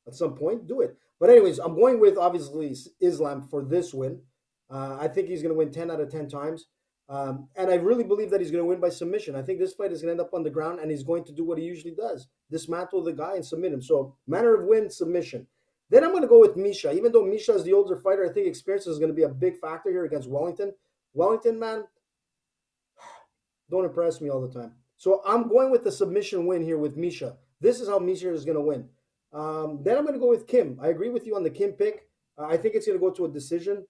at some point, do it. But anyways, I'm going with obviously Islam for this win. I think he's going to win 10 out of 10 times. And I really believe that he's going to win by submission. I think this fight is going to end up on the ground, and he's going to do what he usually does, dismantle the guy and submit him. So manner of win, submission. Then I'm going to go with Misha. Even though Misha is the older fighter, I think experience is going to be a big factor here against Wellington. Wellington, man, don't impress me all the time. So I'm going with the submission win here with Misha. This is how Misha is going to win. Then I'm going to go with Kim. I agree with you on the Kim pick. I think it's going to go to a decision.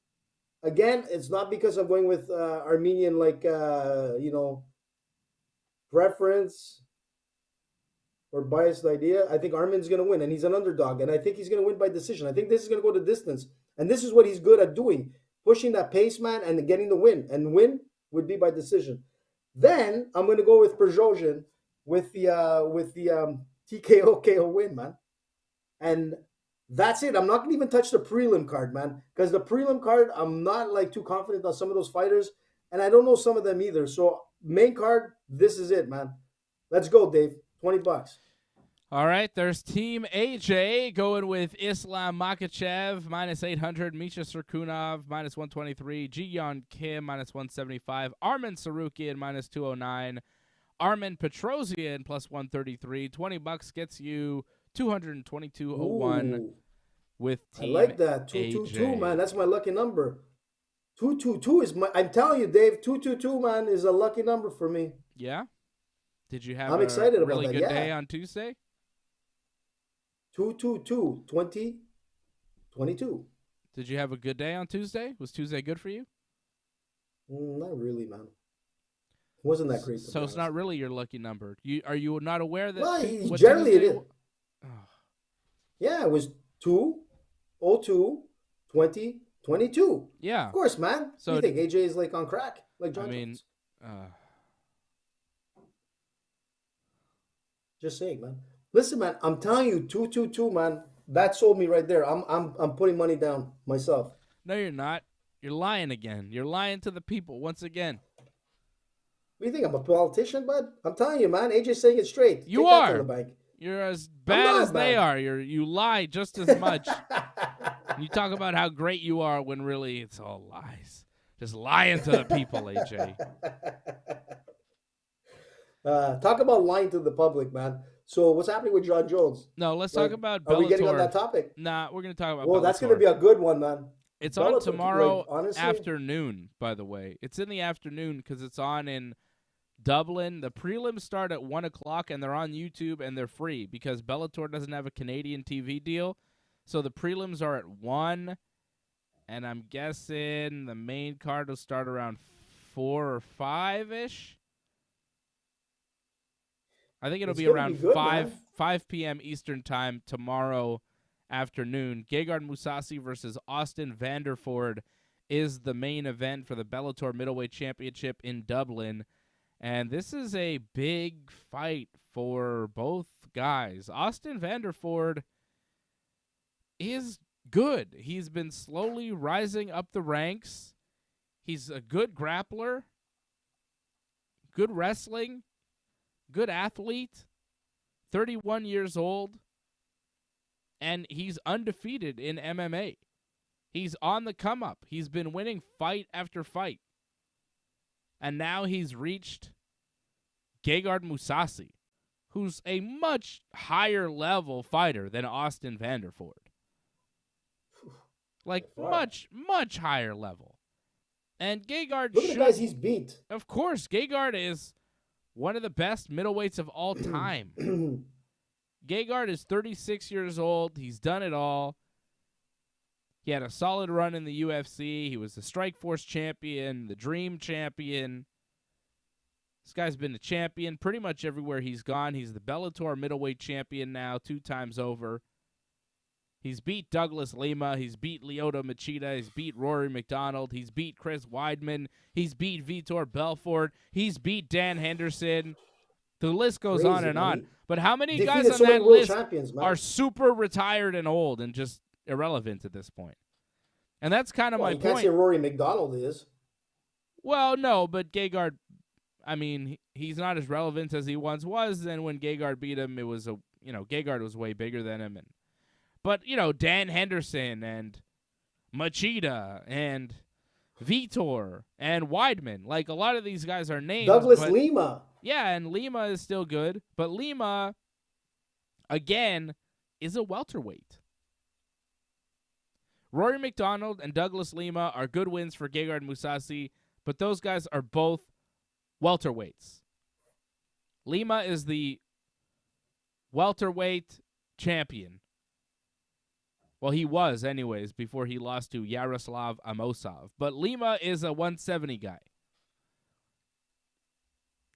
Again, it's not because I'm going with Armenian, preference or biased idea. I think Armin's going to win, and he's an underdog, and I think he's going to win by decision. I think this is going to go to distance, and this is what he's good at doing, pushing that pace, man, and getting the win. And win would be by decision. Then I'm going to go with Prigozhin with the TKO KO win, man. And that's it. I'm not going to even touch the prelim card, man, because the prelim card, I'm not too confident on some of those fighters, and I don't know some of them either. So main card, this is it, man. Let's go, Dave. $20. All right, there's Team AJ going with Islam Makhachev, minus 800, Misha Sirkanov, minus 123, Ji-Yeon Kim, minus 175, Arman Tsarukyan, minus 209, Armen Petrosyan, plus 133. $20 gets you $222.01 with Team I like that. 222, man. That's my lucky number. 222 is my. I'm telling you, Dave. 222, man, is a lucky number for me. Yeah. Did you have I'm excited really about that. Good day on Tuesday? 222 2022. Did you have a good day on Tuesday? Was Tuesday good for you? Not really, man. Wasn't that great? So it's not really your lucky number. Are you not aware that? Well, generally it is. Oh. Yeah, it was 202 20 22. Yeah, of course, man. So you think AJ is on crack, like Jon Jones? Just saying, man. Listen, man. I'm telling you, 222, man. That sold me right there. I'm putting money down myself. No, you're not. You're lying again. You're lying to the people once again. What do you think? I'm a politician, bud? I'm telling you, man. AJ's saying it straight. You Take are. That to the bank. You're as bad as they are. You lie just as much. You talk about how great you are when really it's all lies. Just lying to the people, AJ. Talk about lying to the public, man. So what's happening with Jon Jones? No, let's talk about Bellator. Are we getting on that topic? Nah, we're going to talk about Well, Bellator. that's going to be a good one, man. It's Bellator, on tomorrow afternoon, by the way. It's in the afternoon because it's on in Dublin. The prelims start at 1 o'clock, and they're on YouTube, and they're free because Bellator doesn't have a Canadian TV deal. So the prelims are at 1, And I'm guessing the main card will start around 4 or 5-ish. I think it'll be around good, 5 p.m. Eastern time tomorrow afternoon. Gegard Mousasi versus Austin Vanderford is the main event for the Bellator Middleweight Championship in Dublin. And this is a big fight for both guys. Austin Vanderford is good. He's been slowly rising up the ranks. He's a good grappler, good wrestling, good athlete, 31 years old, and he's undefeated in MMA. He's on the come up. He's been winning fight after fight. And now he's reached Gegard Mousasi, who's a much higher level fighter than Austin Vanderford. Like, much higher level. And Gegard Look at the guys he's beat. Of course, Gegard is one of the best middleweights of all time. Gegard is 36 years old. He's done it all. He had a solid run in the UFC. He was the Strikeforce champion, the Dream champion. This guy's been the champion pretty much everywhere he's gone. He's the Bellator middleweight champion now 2 times over. He's beat Douglas Lima. He's beat Lyoto Machida. He's beat Rory McDonald. He's beat Chris Weidman. He's beat Vitor Belfort. He's beat Dan Henderson. The list goes on and on. But how many guys on that list are super retired and old and just irrelevant at this point? And that's kind of my point. You can't say Rory McDonald is. Well, no, but Gegard, I mean, he's not as relevant as he once was. And when Gegard beat him, it was Gegard was way bigger than him. But, Dan Henderson and Machida and Vitor and Weidman, like a lot of these guys are names. Douglas Lima. Yeah, and Lima is still good. But Lima, again, is a welterweight. Rory McDonald and Douglas Lima are good wins for Gegard Mousasi, but those guys are both welterweights. Lima is the welterweight champion. Well, he was anyways before he lost to Yaroslav Amosov. But Lima is a 170 guy.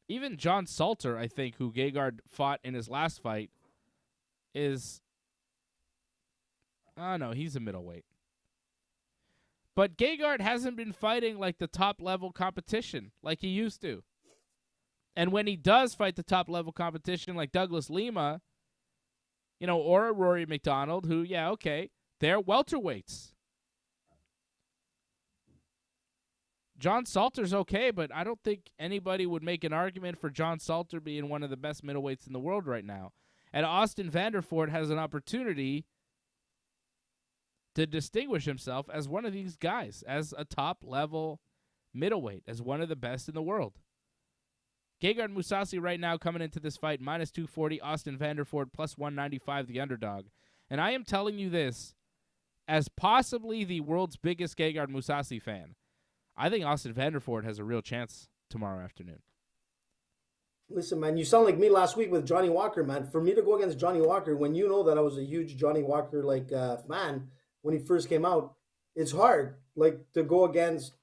Even John Salter, I think, who Gegard fought in his last fight, is... Oh, no, he's a middleweight. But Gegard hasn't been fighting like the top-level competition like he used to. And when he does fight the top-level competition like Douglas Lima, or a Rory McDonald, who, they're welterweights. John Salter's okay, but I don't think anybody would make an argument for John Salter being one of the best middleweights in the world right now. And Austin Vanderford has an opportunity to distinguish himself as one of these guys, as a top-level middleweight, as one of the best in the world. Gegard Mousasi right now coming into this fight, minus 240, Austin Vanderford, plus 195, the underdog. And I am telling you this as possibly the world's biggest Gegard Mousasi fan. I think Austin Vanderford has a real chance tomorrow afternoon. Listen, man, you sound like me last week with Johnny Walker, man. For me to go against Johnny Walker, when you know that I was a huge Johnny Walker fan when he first came out, it's hard to go against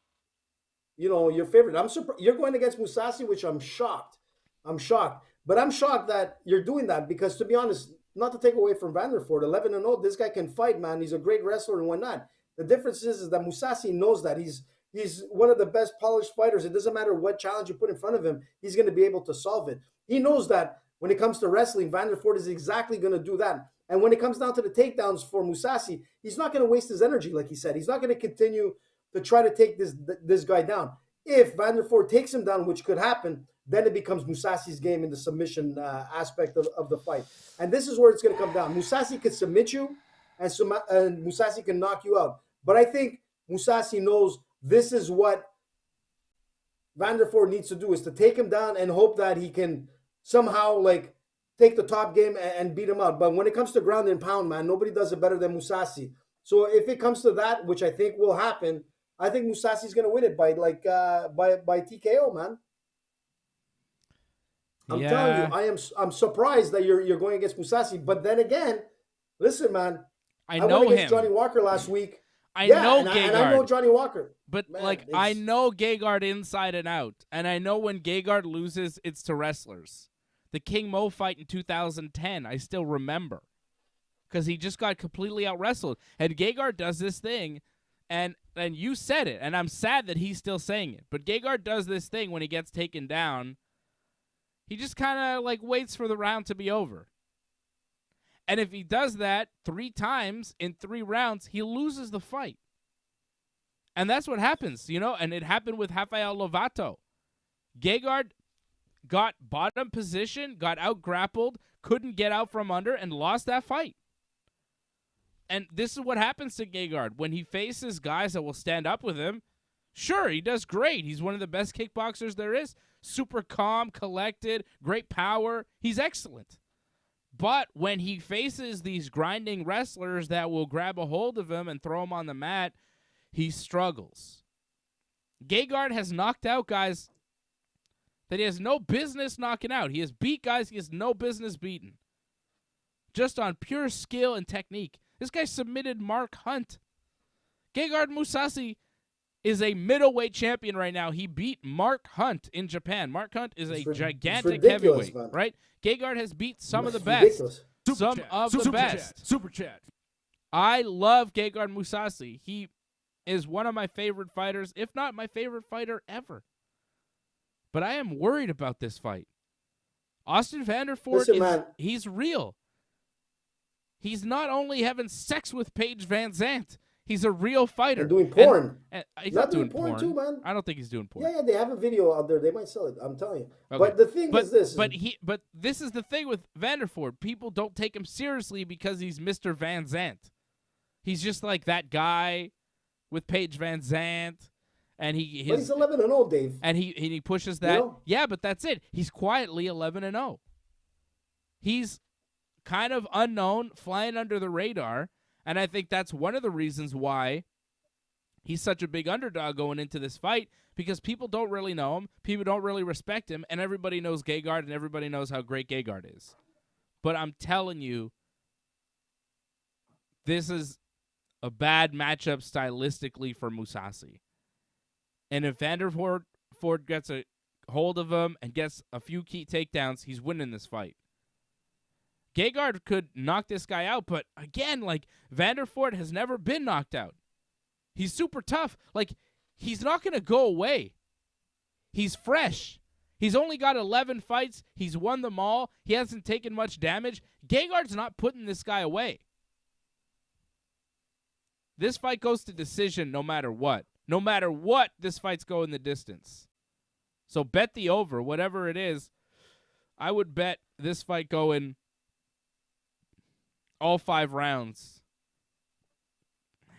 your favorite. I'm surprised you're going against Mousasi, which I'm shocked. But I'm shocked that you're doing that because, to be honest, not to take away from Vanderford, 11-0, this guy can fight, man. He's a great wrestler and whatnot. The difference is that Mousasi knows that he's one of the best polished fighters. It doesn't matter what challenge you put in front of him, he's going to be able to solve it. He knows that when it comes to wrestling, Vanderford is exactly going to do that. And when it comes down to the takedowns for Mousasi, he's not going to waste his energy, like he said. He's not going to continue to try to take this guy down. If Vanderford takes him down, which could happen, then it becomes Mousasi's game in the submission aspect of the fight. And this is where it's going to come down. Mousasi could submit you, and Mousasi can knock you out. But I think Mousasi knows this is what Vanderford needs to do, is to take him down and hope that he can somehow take the top game and beat him out. But when it comes to ground and pound, man, nobody does it better than Mousasi. So if it comes to that, which I think will happen, I think Mousasi's going to win it by TKO, man. I'm telling you, I'm surprised that you're going against Mousasi. But then again, listen, man, I went against Johnny Walker last week. I know Gegard. And I know Johnny Walker. But, Man, I know Gegard inside and out. And I know when Gegard loses, it's to wrestlers. The King Mo fight in 2010, I still remember. Because he just got completely out-wrestled. And Gegard does this thing, and you said it, and I'm sad that he's still saying it. But Gegard does this thing when he gets taken down. He just kind of, waits for the round to be over. And if he does that 3 times in 3 rounds, he loses the fight. And that's what happens, and it happened with Rafael Lovato. Gegard got bottom position, got out-grappled, couldn't get out from under, and lost that fight. And this is what happens to Gegard. When he faces guys that will stand up with him, sure, he does great. He's one of the best kickboxers there is. Super calm, collected, great power. He's excellent. But when he faces these grinding wrestlers that will grab a hold of him and throw him on the mat, he struggles. Gegard has knocked out guys that he has no business knocking out. He has beat guys he has no business beating. Just on pure skill and technique. This guy submitted Mark Hunt. Gegard Mousasi is a middleweight champion right now. He beat Mark Hunt in Japan. Mark Hunt is a gigantic heavyweight, man. right? Gegard has beat some of the best. Some of the best. Super chat. I love Gegard Mousasi. He is one of my favorite fighters, if not my favorite fighter ever. But I am worried about this fight. Austin Vanderford, he's real. He's not only having sex with Paige Van Zandt. He's a real fighter. And doing porn. And he's not doing porn too, man. I don't think he's doing porn. Yeah, they have a video out there. They might sell it. I'm telling you. Okay. But the thing is this. But this is the thing with Vanderford. People don't take him seriously because he's Mr. Van Zandt. He's just like that guy with Paige Van Zandt. And but he's 11-0, Dave. And he pushes that. Yeah, but that's it. He's quietly 11-0. He's kind of unknown, flying under the radar. And I think that's one of the reasons why he's such a big underdog going into this fight, because people don't really know him, people don't really respect him, and everybody knows Gegard, and everybody knows how great Gegard is. But I'm telling you, this is a bad matchup stylistically for Mousasi. And if Vanderford gets a hold of him and gets a few key takedowns, he's winning this fight. Gegard could knock this guy out, but again, Vanderford has never been knocked out. He's super tough. He's not going to go away. He's fresh. He's only got 11 fights. He's won them all. He hasn't taken much damage. Gegard's not putting this guy away. This fight goes to decision no matter what. No matter what, this fight's going the distance. So bet the over, whatever it is. I would bet this fight going all 5 rounds.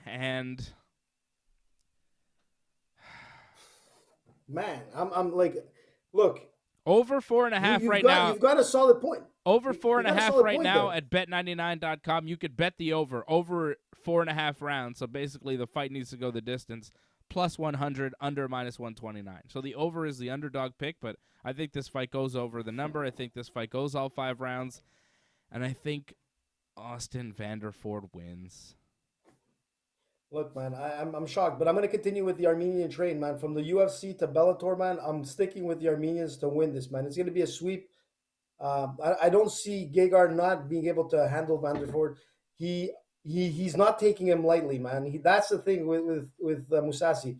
And man, I'm look. Over 4.5 right now. You've got a solid point. Over 4.5 right now at bet99.com. You could bet the over 4.5 rounds. So basically the fight needs to go the distance. Plus 100, under minus 129. So the over is the underdog pick, but I think this fight goes over the number. I think this fight goes all 5 rounds. And I think Austin Vanderford wins. Look, man, I'm shocked, but I'm going to continue with the Armenian train, man. From the UFC to Bellator, man, I'm sticking with the Armenians to win this, man. It's going to be a sweep. I don't see Gegard not being able to handle Vanderford. He's not taking him lightly, man. That's the thing with Mousasi.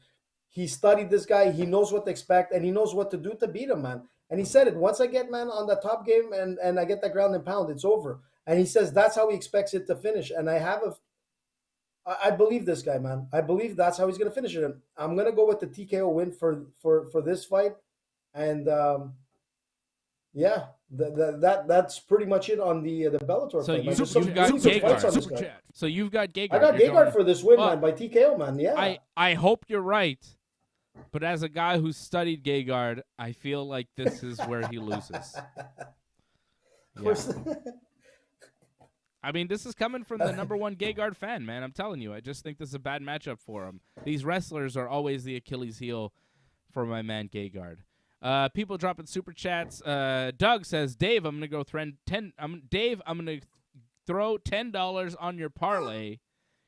He studied this guy. He knows what to expect, and he knows what to do to beat him, man. And he said it. Once I get, man, on the top game and I get that ground and pound, it's over. And he says that's how he expects it to finish. And I believe this guy, man. I believe that's how he's going to finish it. I'm going to go with the TKO win for this fight. And, yeah, that's pretty much it on the Bellator so fight. You've got Gegard. So you've got Gegard. I got Gegard for this win, man, by TKO, man. Yeah. I hope you're right. But as a guy who studied Gegard, I feel like this is where he loses. Yeah. I mean, this is coming from the number 1 Gegard fan, man. I'm telling you. I just think this is a bad matchup for him. These wrestlers are always the Achilles heel for my man Gegard. People dropping super chats. Doug says, Dave, I'm going to throw $10 on your parlay.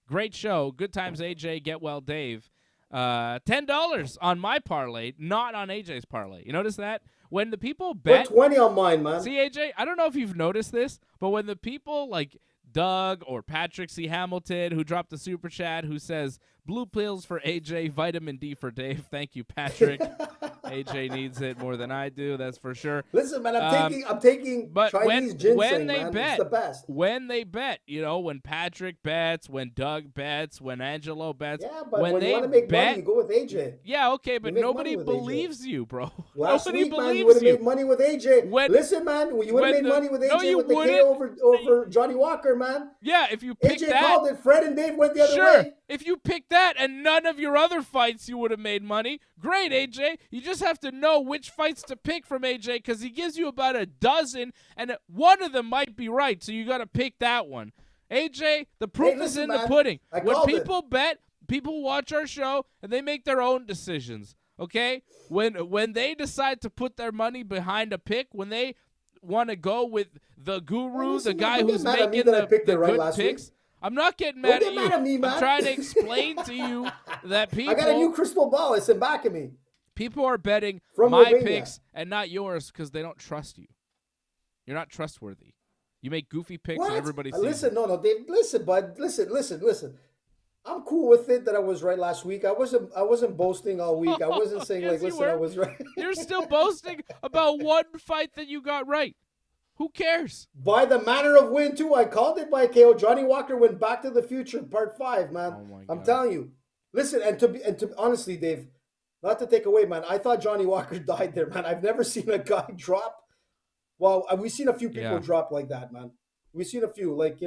Great show. Good times, AJ. Get well, Dave. $10 on my parlay, not on AJ's parlay. You notice that? When the people bet, Put 20 on mine, man. see, AJ, I don't know if you've noticed this, but when the people like Doug or Patrick C. Hamilton, who dropped the super chat, who says, blue pills for AJ, vitamin D for Dave. Thank you, Patrick. AJ needs it more than I do, that's for sure. Listen, man, I'm taking but Chinese ginseng, when they man. bet, It's the best. when they bet, when Patrick bets, when Doug bets, when Angelo bets, Yeah, but when they you want to make bet, money, you go with AJ. yeah, okay, but make nobody money with believes you, bro. Last Nobody week, man, believes you would have made money with AJ. Listen, man, you would have made money with AJ you with the wouldn't. KO over Johnny Walker, man. Yeah, if you pick AJ that, called it. Fred and Dave went the other sure. way. If you pick that and none of your other fights, you would have made money. Great, AJ. You just have to know which fights to pick from AJ because he gives you about a dozen, and one of them might be right, so you got to pick that one. AJ, the proof is in the pudding. When people bet, people watch our show, and they make their own decisions, okay? When they decide to put their money behind a pick, when they want to go with the guru, the guy who's making the good picks, I'm not getting mad at you. I'm trying to explain to you that people... I got a new crystal ball. It's in back of me. People are betting From my Romania. picks and not yours because they don't trust you. You're not trustworthy. You make goofy picks and everybody sees Listen, it. no, Dave. Listen, bud. Listen. I'm cool with it that I was right last week. I wasn't boasting all week. I wasn't saying Yes, listen, I was right. You're still boasting about one fight that you got right. Who cares? By the manner of win, too. I called it by KO. Johnny Walker went Back to the Future, Part 5, man. Oh my God. I'm telling you. Listen, and to honestly, Dave, not to take away, man, I thought Johnny Walker died there, man. I've never seen a guy drop. Well, we've seen a few people drop like that, man. We've seen a few, like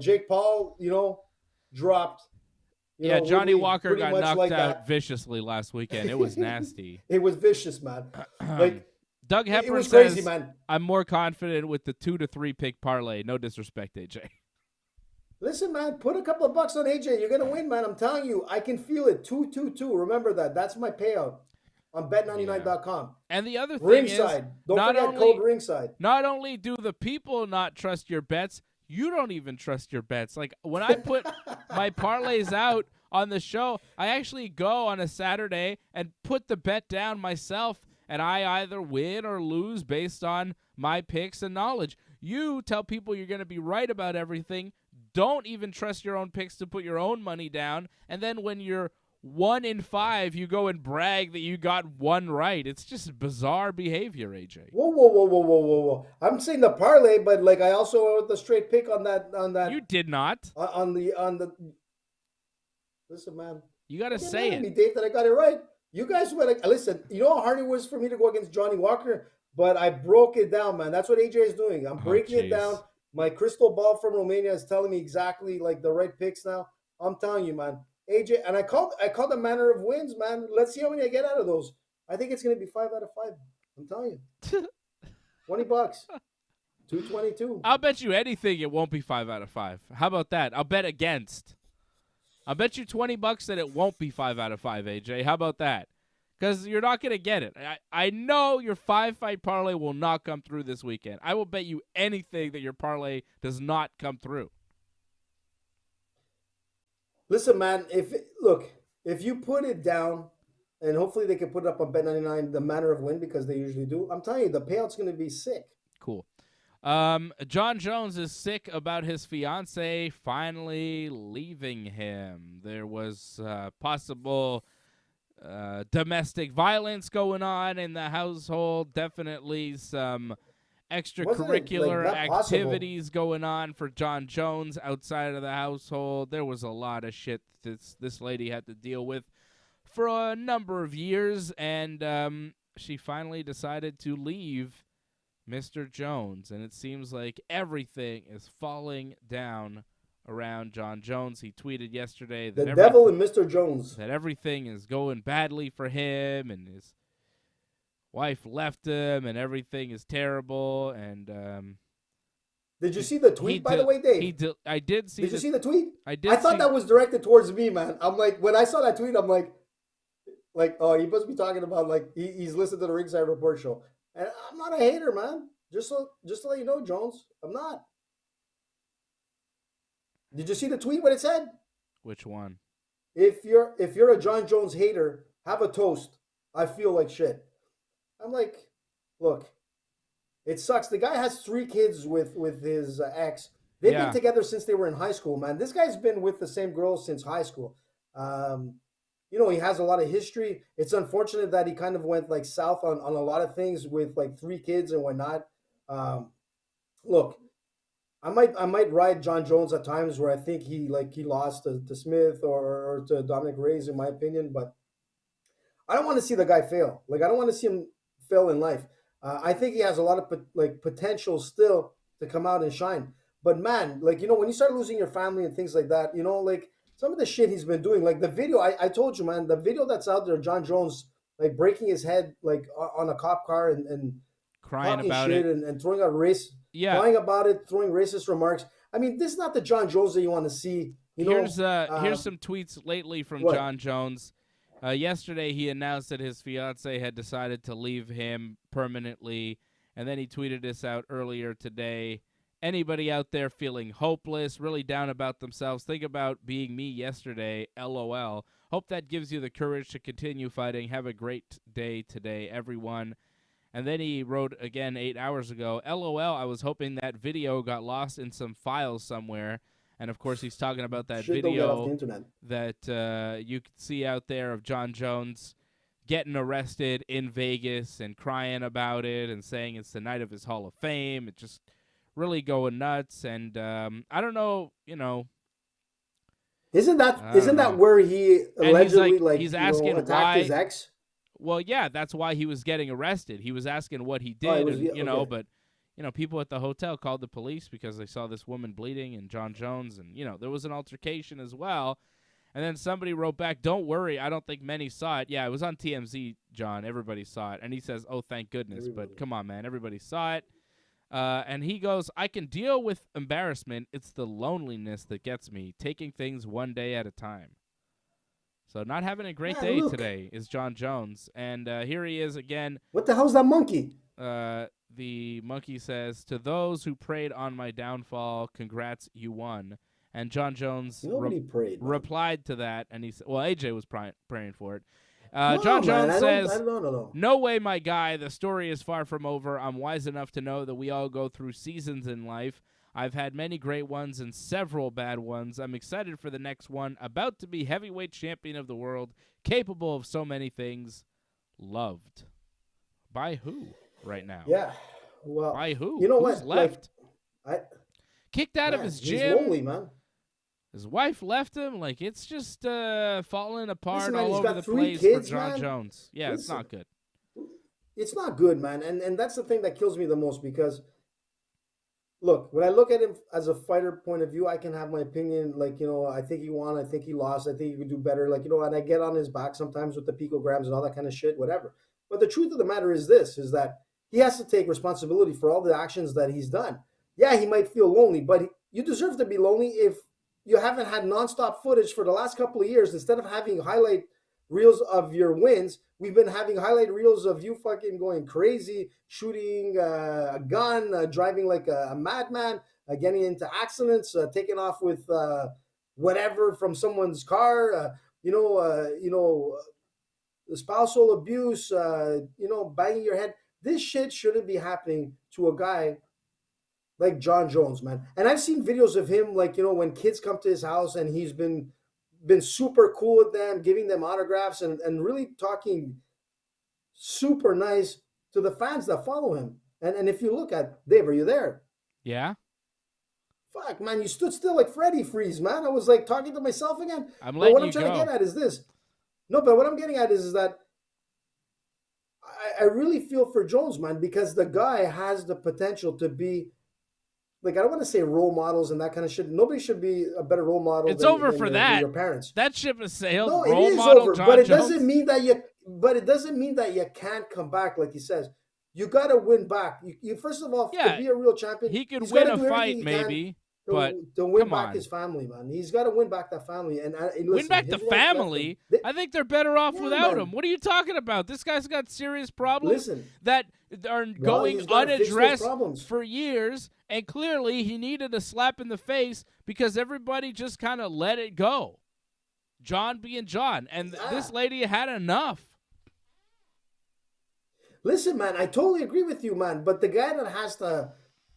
Jake Paul, dropped. Johnny Walker got knocked like out viciously last weekend. It was nasty. It was vicious, man. Like Doug Hepburn it was says, crazy, man. I'm more confident with the 2 to 3 pick parlay. No disrespect, AJ. Listen, man, put a couple of bucks on AJ. You're gonna win, man. I'm telling you, I can feel it. 2-2-2. Remember that. That's my payout on bet99.com. And the other thing Ringside. is, Don't forget code Ringside. Not only do the people not trust your bets, you don't even trust your bets. Like when I put my parlays out on the show, I actually go on a Saturday and put the bet down myself, and I either win or lose based on my picks and knowledge. You tell people you're going to be right about everything. Don't even trust your own picks to put your own money down. And then when you're 1 in 5, you go and brag that you got one right. It's just bizarre behavior, AJ. Whoa. I'm saying the parlay, but like I also went with the straight pick on that. You did not. On the. Listen, man. You got to say it. Me, Dave, that I got it right. You guys were like, listen, you know how hard it was for me to go against Johnny Walker, but I broke it down, man. That's what AJ is doing. I'm breaking it down. My crystal ball from Romania is telling me exactly like the right picks now. I'm telling you, man. AJ, and I called the manner of wins, man. Let's see how many I get out of those. I think it's going to be 5 out of 5. I'm telling you. $20. 222. I'll bet you anything it won't be 5 out of 5. How about that? I'll bet against. I'll bet you $20 that it won't be 5 out of 5, AJ. How about that? Because you're not going to get it. I know your 5-fight parlay will not come through this weekend. I will bet you anything that your parlay does not come through. Listen, man, if you put it down, and hopefully they can put it up on Bet99, the manner of win, because they usually do, I'm telling you, the payout's going to be sick. Cool. Jon Jones is sick about his fiance finally leaving him. There was possible domestic violence going on in the household. Definitely some extracurricular activities going on for Jon Jones outside of the household. There was a lot of shit this lady had to deal with for a number of years, and she finally decided to leave Mr. Jones, and it seems like everything is falling down around Jon Jones. He tweeted yesterday that the devil in Mr. Jones, that everything is going badly for him, and his wife left him, and everything is terrible. And did you see the tweet, by the way, Dave? I did see. Did you see the tweet? I did. I thought that was directed towards me, man. I'm like, when I saw that tweet, I'm like, oh, he must be talking about like he's listened to the Ringside Report show. And I'm not a hater, man. Just to let you know, Jones, I'm not. Did you see the tweet? What it said? Which one? If you're a Jon Jones hater, have a toast. I feel like shit. I'm like, look, it sucks. The guy has 3 kids with his ex. They've been together since they were in high school, man. This guy's been with the same girl since high school. He has a lot of history. It's unfortunate that he kind of went like south on a lot of things with like 3 kids and whatnot. Look, I might ride Jon Jones at times where I think he lost to Smith or to Dominic Reyes, in my opinion, but I don't want to see the guy fail. Like, I don't want to see him fail in life. I think he has a lot of potential still to come out and shine. But man, when you start losing your family and things like that, some of the shit he's been doing, like the video, I told you, man, the video that's out there, Jon Jones, like breaking his head, like on a cop car and crying about it and throwing out crying about it, throwing racist remarks. I mean, this is not the Jon Jones that you want to see. Here's some tweets lately from Jon Jones. Yesterday, he announced that his fiance had decided to leave him permanently, and then he tweeted this out earlier today. Anybody out there feeling hopeless, really down about themselves, think about being me yesterday, LOL. Hope that gives you the courage to continue fighting. Have a great day today, everyone. And then he wrote again 8 hours ago, LOL, I was hoping that video got lost in some files somewhere. And, of course, he's talking about that video that you could see out there of Jon Jones getting arrested in Vegas and crying about it and saying it's the night of his Hall of Fame. It just really going nuts. And I don't know, Isn't that where he allegedly he's asking attacked why his ex? Well, yeah, that's why he was getting arrested. He was asking what he did, but people at the hotel called the police because they saw this woman bleeding and Jon Jones, and there was an altercation as well. And then somebody wrote back, "Don't worry, I don't think many saw it." Yeah, it was on TMZ, John. Everybody saw it. And he says, "Oh, thank goodness." But come on, man, everybody saw it. And he goes, "I can deal with embarrassment. It's the loneliness that gets me, taking things one day at a time." So not having a great day today is Jon Jones. And here he is again. What the hell's that monkey? The monkey says, "To those who preyed on my downfall, congrats, you won." And Jon Jones replied to that, and he said, well, AJ was praying for it. Jon Jones says, "No way, my guy. The story is far from over. I'm wise enough to know that we all go through seasons in life. I've had many great ones and several bad ones. I'm excited for the next one. About to be heavyweight champion of the world, capable of so many things. Loved." By who right now? Yeah. Well, by who? You know Who's what? left? Kicked out of his gym. He's lonely, man. His wife left him. Like, it's just falling apart man, all over the place kids, for Jon Jones. Yeah, it's not good. It's not good, man. And that's the thing that kills me the most because, look, when I look at him as a fighter point of view, I can have my opinion. Like, I think he won. I think he lost. I think he could do better. Like, and I get on his back sometimes with the picograms and all that kind of shit, whatever. But the truth of the matter is this, is that he has to take responsibility for all the actions that he's done. Yeah, he might feel lonely, but you deserve to be lonely if you haven't had nonstop footage for the last couple of years. Instead of having highlight reels of your wins, we've been having highlight reels of you fucking going crazy, shooting a gun, driving like a madman, getting into accidents, taking off with whatever from someone's car, spousal abuse, banging your head. This shit shouldn't be happening to a guy like Jon Jones, man. And I've seen videos of him, when kids come to his house and he's been super cool with them, giving them autographs and really talking super nice to the fans that follow him. And if you look at Dave, are you there? Yeah. Fuck, man, you stood still like Freddy Freeze, man. I was like talking to myself again. What I'm trying to get at is this. No, but what I'm getting at is that I really feel for Jones, man, because the guy has the potential to be, like, I don't want to say role models and that kind of shit. Nobody should be a better role model. It's over for that. Your parents. That ship has sailed. No, role it is model, over. Jon But it Jones. doesn't mean that you. But it doesn't mean that you can't come back, like he says. You got to win back. You first of all, to be a real champion, he could win a fight, maybe. to win come back on. his family, man. He's got to win back that family. And listen, Win back the his wife left family? him. I think they're better off Yeah, without man. him. What are you talking about? This guy's got serious problems Listen, that are going he's gotta fix those unaddressed problems. for years, and clearly he needed a slap in the face because everybody just kind of let it go. John being John, and this lady had enough. Listen, man, I totally agree with you, man. But the guy that has to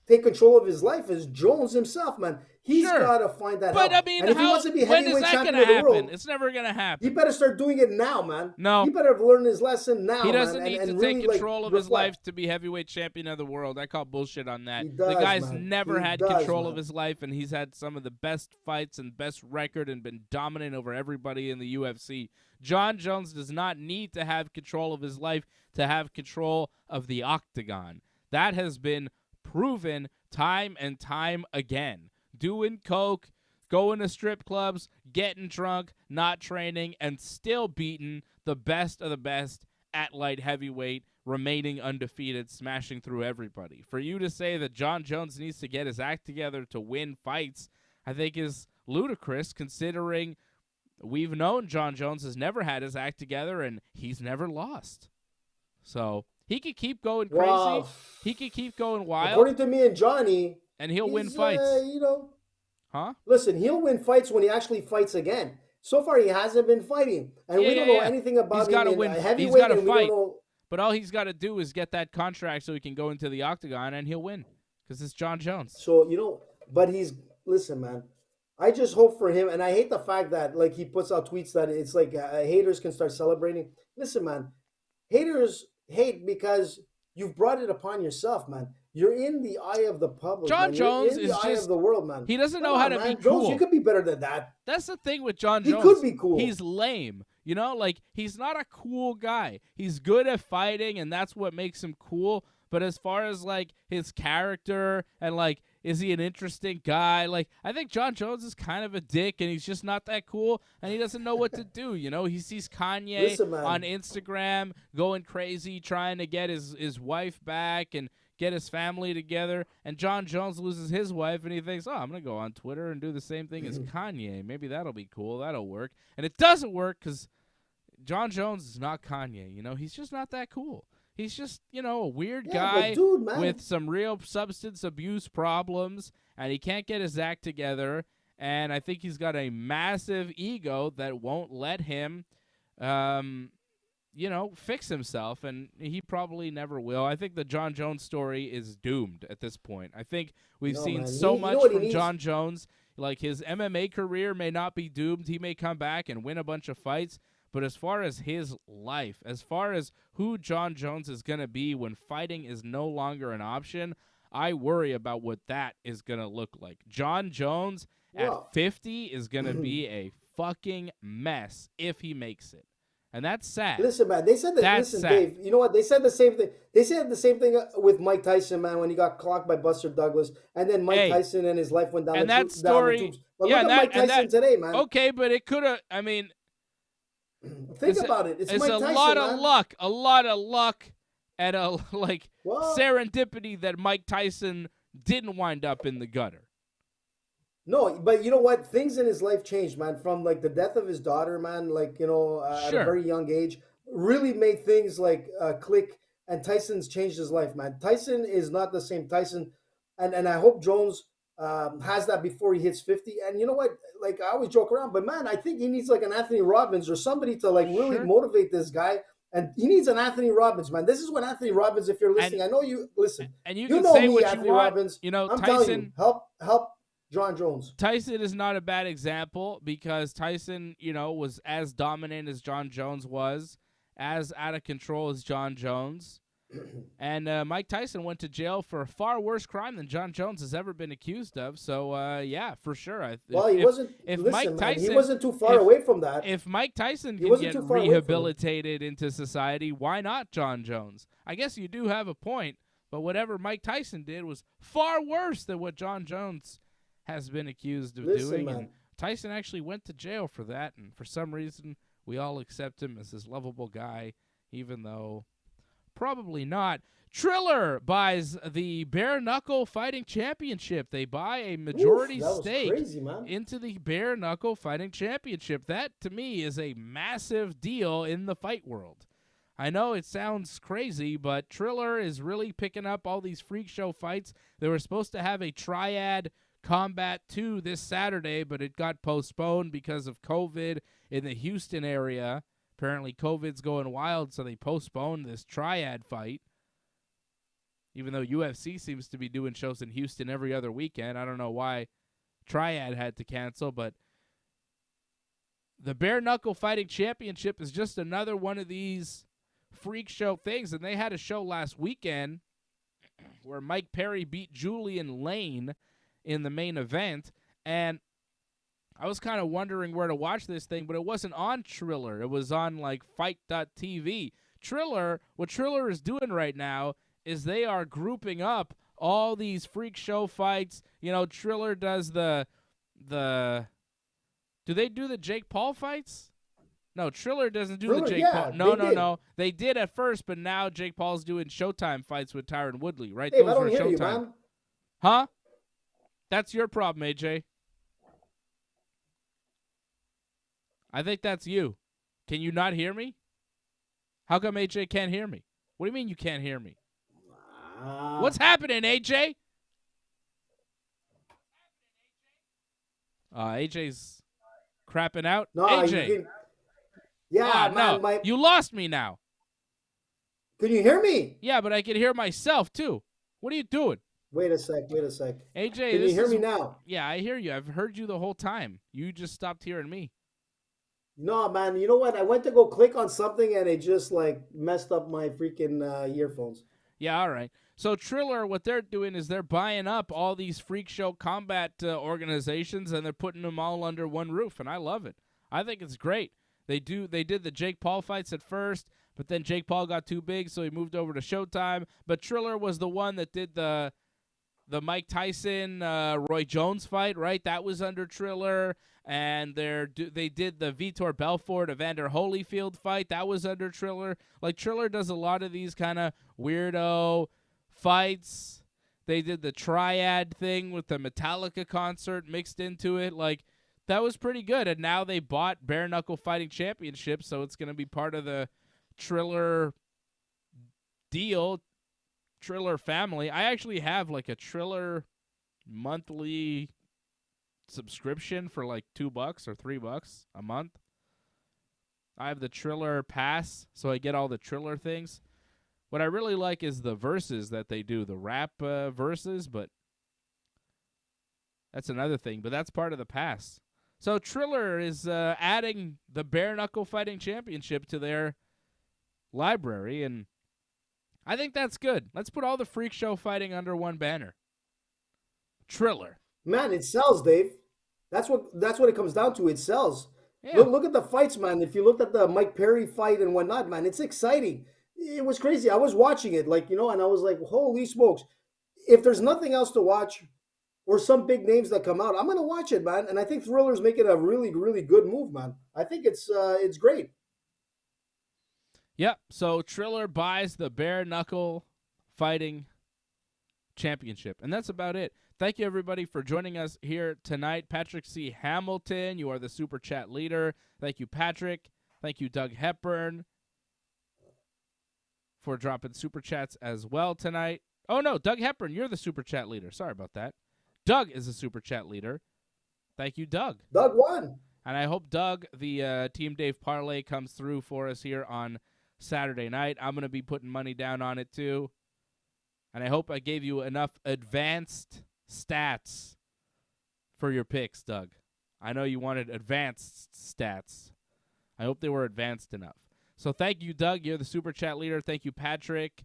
take control of his life is Jones himself, man. He's Sure. got to find that But help. I mean, and if he wants to be when is heavyweight that champion going to of the world, happen? It's never going to happen. he better start doing it now, man. No. He better have learned his lesson now, He doesn't man, need and to really, take control of his reflect. life to be heavyweight champion of the world. I call bullshit on that. He does, the guy's man. never He had does, control of man. his life, and he's had some of the best fights and best record and been dominant over everybody in the UFC. Jon Jones does not need to have control of his life to have control of the octagon. That has been proven time and time again. Doing coke, going to strip clubs, getting drunk, not training, and still beating the best of the best at light heavyweight, remaining undefeated, smashing through everybody. For you to say that Jon Jones needs to get his act together to win fights, I think is ludicrous, considering we've known Jon Jones has never had his act together and he's never lost. So he could keep going crazy. Well, he could keep going wild. According to me and Johnny, and he'll win fights. Huh? Listen, he'll win fights when he actually fights again. So far, he hasn't been fighting, and we don't know anything about him in heavyweight. He's got to and we fight. don't know. But all he's got to do is get that contract so he can go into the octagon, and he'll win because it's Jon Jones. So but listen, man. I just hope for him, and I hate the fact that like he puts out tweets that it's like haters can start celebrating. Listen, man, haters hate because you've brought it upon yourself, man. You're in the eye of the public. Jon Jones is just eye of the world, man. He doesn't know how to be Jones, cool. you could be better than that. That's the thing with Jon Jones. He could be cool. He's lame. Like he's not a cool guy. He's good at fighting, and that's what makes him cool. But as far as like his character and like, is he an interesting guy? Like, I think Jon Jones is kind of a dick, and he's just not that cool, and he doesn't know what to do. He sees Kanye on Instagram going crazy, trying to get his wife back and get his family together, and Jon Jones loses his wife, and he thinks, oh, I'm going to go on Twitter and do the same thing as Kanye. Maybe that'll be cool. That'll work. And it doesn't work because Jon Jones is not Kanye. He's just not that cool. He's just, a weird guy with some real substance abuse problems, and he can't get his act together, and I think he's got a massive ego that won't let him fix himself, and he probably never will. I think the Jon Jones story is doomed at this point. I think we've seen so much from Jon Jones. Like, his MMA career may not be doomed. He may come back and win a bunch of fights, but as far as his life, as far as who Jon Jones is going to be when fighting is no longer an option, I worry about what that is going to look like. Jon Jones at 50 is going to be a fucking mess if he makes it. And that's sad. Listen, man, they said that. Listen, sad. Dave, you know what? They said the same thing. They said the same thing with Mike Tyson, man, when he got clocked by Buster Douglas, and then Mike Tyson and his life went down and the that story, down the tubes. But look at Mike Tyson today, man. Okay, but it could have. I mean, think about it. It's Mike Tyson, a lot of luck, and serendipity that Mike Tyson didn't wind up in the gutter. No, but you know what? Things in his life changed, man. From like the death of his daughter, man, at a very young age, really made things click. And Tyson's changed his life, man. Tyson is not the same Tyson, and I hope Jones has that before he hits 50. And you know what? Like, I always joke around, but man, I think he needs like an Anthony Robbins or somebody to really motivate this guy. And he needs an Anthony Robbins, man. This is what Anthony Robbins, if you're listening, I know you listen. And you know say me, what Anthony you want. Robbins. I'm Tyson, telling you, help Jon Jones. Tyson is not a bad example because Tyson, was as dominant as Jon Jones was, as out of control as Jon Jones. And Mike Tyson went to jail for a far worse crime than Jon Jones has ever been accused of. So, yeah, for sure. He wasn't too far away from that. If Mike Tyson can get rehabilitated into society, why not Jon Jones? I guess you do have a point, but whatever Mike Tyson did was far worse than what Jon Jones has been accused of doing. Man. And Tyson actually went to jail for that, and for some reason we all accept him as this lovable guy, even though Probably not. Triller buys the Bare Knuckle Fighting Championship. They buy a majority that was stake crazy, man. into the Bare Knuckle Fighting Championship. That, to me, is a massive deal in the fight world. I know it sounds crazy, but Triller is really picking up all these freak show fights. They were supposed to have a Triad Combat 2 this Saturday, but it got postponed because of COVID in the Houston area. Apparently, COVID's going wild, so they postponed this Triad fight. Even though UFC seems to be doing shows in Houston every other weekend. I don't know why Triad had to cancel, but the Bare Knuckle Fighting Championship is just another one of these freak show things. And they had a show last weekend where Mike Perry beat Julian Lane in the main event. And I was kind of wondering where to watch this thing, but it wasn't on Triller. It was on, like, Fight.tv. What Triller is doing right now is they are grouping up all these freak show fights. You know, Triller does do they do the Jake Paul fights? No, Triller doesn't do the Jake Paul. No. They did at first, but now Jake Paul's doing Showtime fights with Tyron Woodley, right? Dave, Those I don't were hear Showtime. you, man. Huh? That's your problem, AJ. I think that's you. Can you not hear me? How come AJ can't hear me? What do you mean you can't hear me? What's happening, AJ? AJ's crapping out. No, AJ. Man. No. You lost me now. Can you hear me? Yeah, but I can hear myself, too. What are you doing? Wait a sec. AJ, can you hear me now? Yeah, I hear you. I've heard you the whole time. You just stopped hearing me. No, man. You know what? I went to go click on something, and it just, like, messed up my freaking earphones. Yeah, all right. So Triller, what they're doing is they're buying up all these freak show combat organizations, and they're putting them all under one roof, and I love it. I think it's great. They did the Jake Paul fights at first, but then Jake Paul got too big, so he moved over to Showtime. But Triller was the one that did the Mike Tyson Roy Jones fight, right? That was under Triller. And they did the Vitor Belfort Evander Holyfield fight. That was under Triller. Like, Triller does a lot of these kind of weirdo fights. They did the Triad thing with the Metallica concert mixed into it. Like, that was pretty good. And now they bought Bare Knuckle Fighting Championship, so it's going to be part of the Triller deal, Triller family. I actually have, like, a Triller monthly subscription for like $2 or $3 a month. I have the Triller pass, so I get all the Triller things. What I really like is the verses that they do, the rap verses, but that's another thing. But that's part of the pass. So Triller is adding the Bare Knuckle Fighting Championship to their library, and I think that's good. Let's put all the freak show fighting under one banner. Triller. Man, it sells, Dave. That's what it comes down to. It sells. Yeah. Look at the fights, man. If you looked at the Mike Perry fight and whatnot, man, it's exciting. It was crazy. I was watching it, like, and I was like, holy smokes. If there's nothing else to watch or some big names that come out, I'm going to watch it, man. And I think Thriller's making a really, really good move, man. I think it's great. Yep. So Triller buys the Bare Knuckle Fighting Championship. And that's about it. Thank you, everybody, for joining us here tonight. Patrick C. Hamilton, you are the Super Chat leader. Thank you, Patrick. Thank you, Doug Hepburn, for dropping Super Chats as well tonight. Oh, no, Doug Hepburn, you're the Super Chat leader. Sorry about that. Doug is the Super Chat leader. Thank you, Doug. Doug won. And I hope Doug, the Team Dave parlay, comes through for us here on Saturday night. I'm going to be putting money down on it, too. And I hope I gave you enough advanced stats for your picks, Doug. I know you wanted advanced stats. I hope they were advanced enough. So thank you, Doug. You're the Super Chat leader. Thank you, Patrick.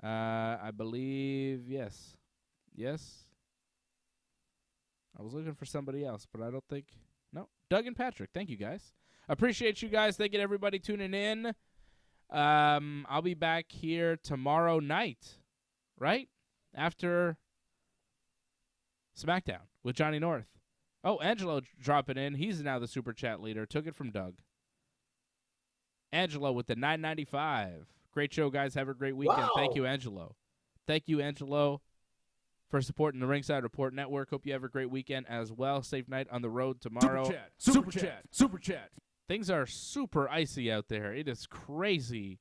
I believe, yes. I was looking for somebody else, but I don't think. No, Doug and Patrick. Thank you, guys. Appreciate you guys. Thank you to everybody tuning in. I'll be back here tomorrow night, right? After SmackDown with Johnny North. Oh, Angelo dropping in. He's now the Super Chat leader. Took it from Doug. Angelo with the $9.95. Great show, guys. Have a great weekend. Wow. Thank you, Angelo. Thank you, Angelo, for supporting the Ringside Report Network. Hope you have a great weekend as well. Safe night on the road tomorrow. Super chat. Things are super icy out there. It is crazy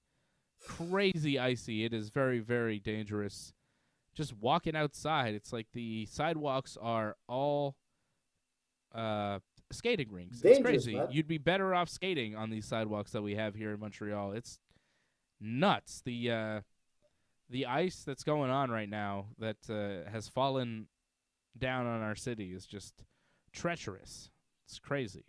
icy. It is very, very dangerous. Just walking outside, it's like the sidewalks are all skating rinks. It's crazy. Man. You'd be better off skating on these sidewalks that we have here in Montreal. It's nuts. The ice that's going on right now that has fallen down on our city is just treacherous. It's crazy.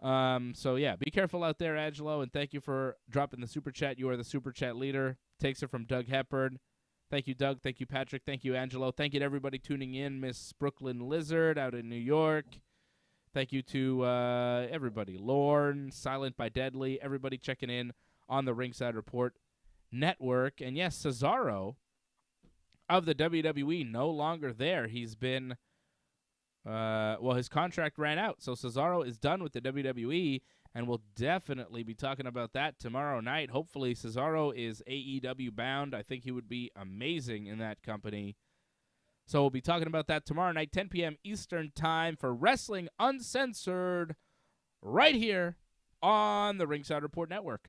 So yeah, be careful out there, Angelo, and thank you for dropping the super chat. You are the super chat leader. Takes it from Doug Hepburn. Thank you, Doug. Thank you, Patrick. Thank you, Angelo. Thank you to everybody tuning in. Miss Brooklyn Lizard out in New York. Thank you to everybody. Lorne, Silent by Deadly, everybody checking in on the Ringside Report Network. And yes, Cesaro of the WWE no longer there. He's been, his contract ran out. So Cesaro is done with the WWE, and we'll definitely be talking about that tomorrow night. Hopefully Cesaro is AEW bound. I think he would be amazing in that company. So we'll be talking about that tomorrow night, 10 p.m. Eastern Time for Wrestling Uncensored right here on the Ringside Report Network.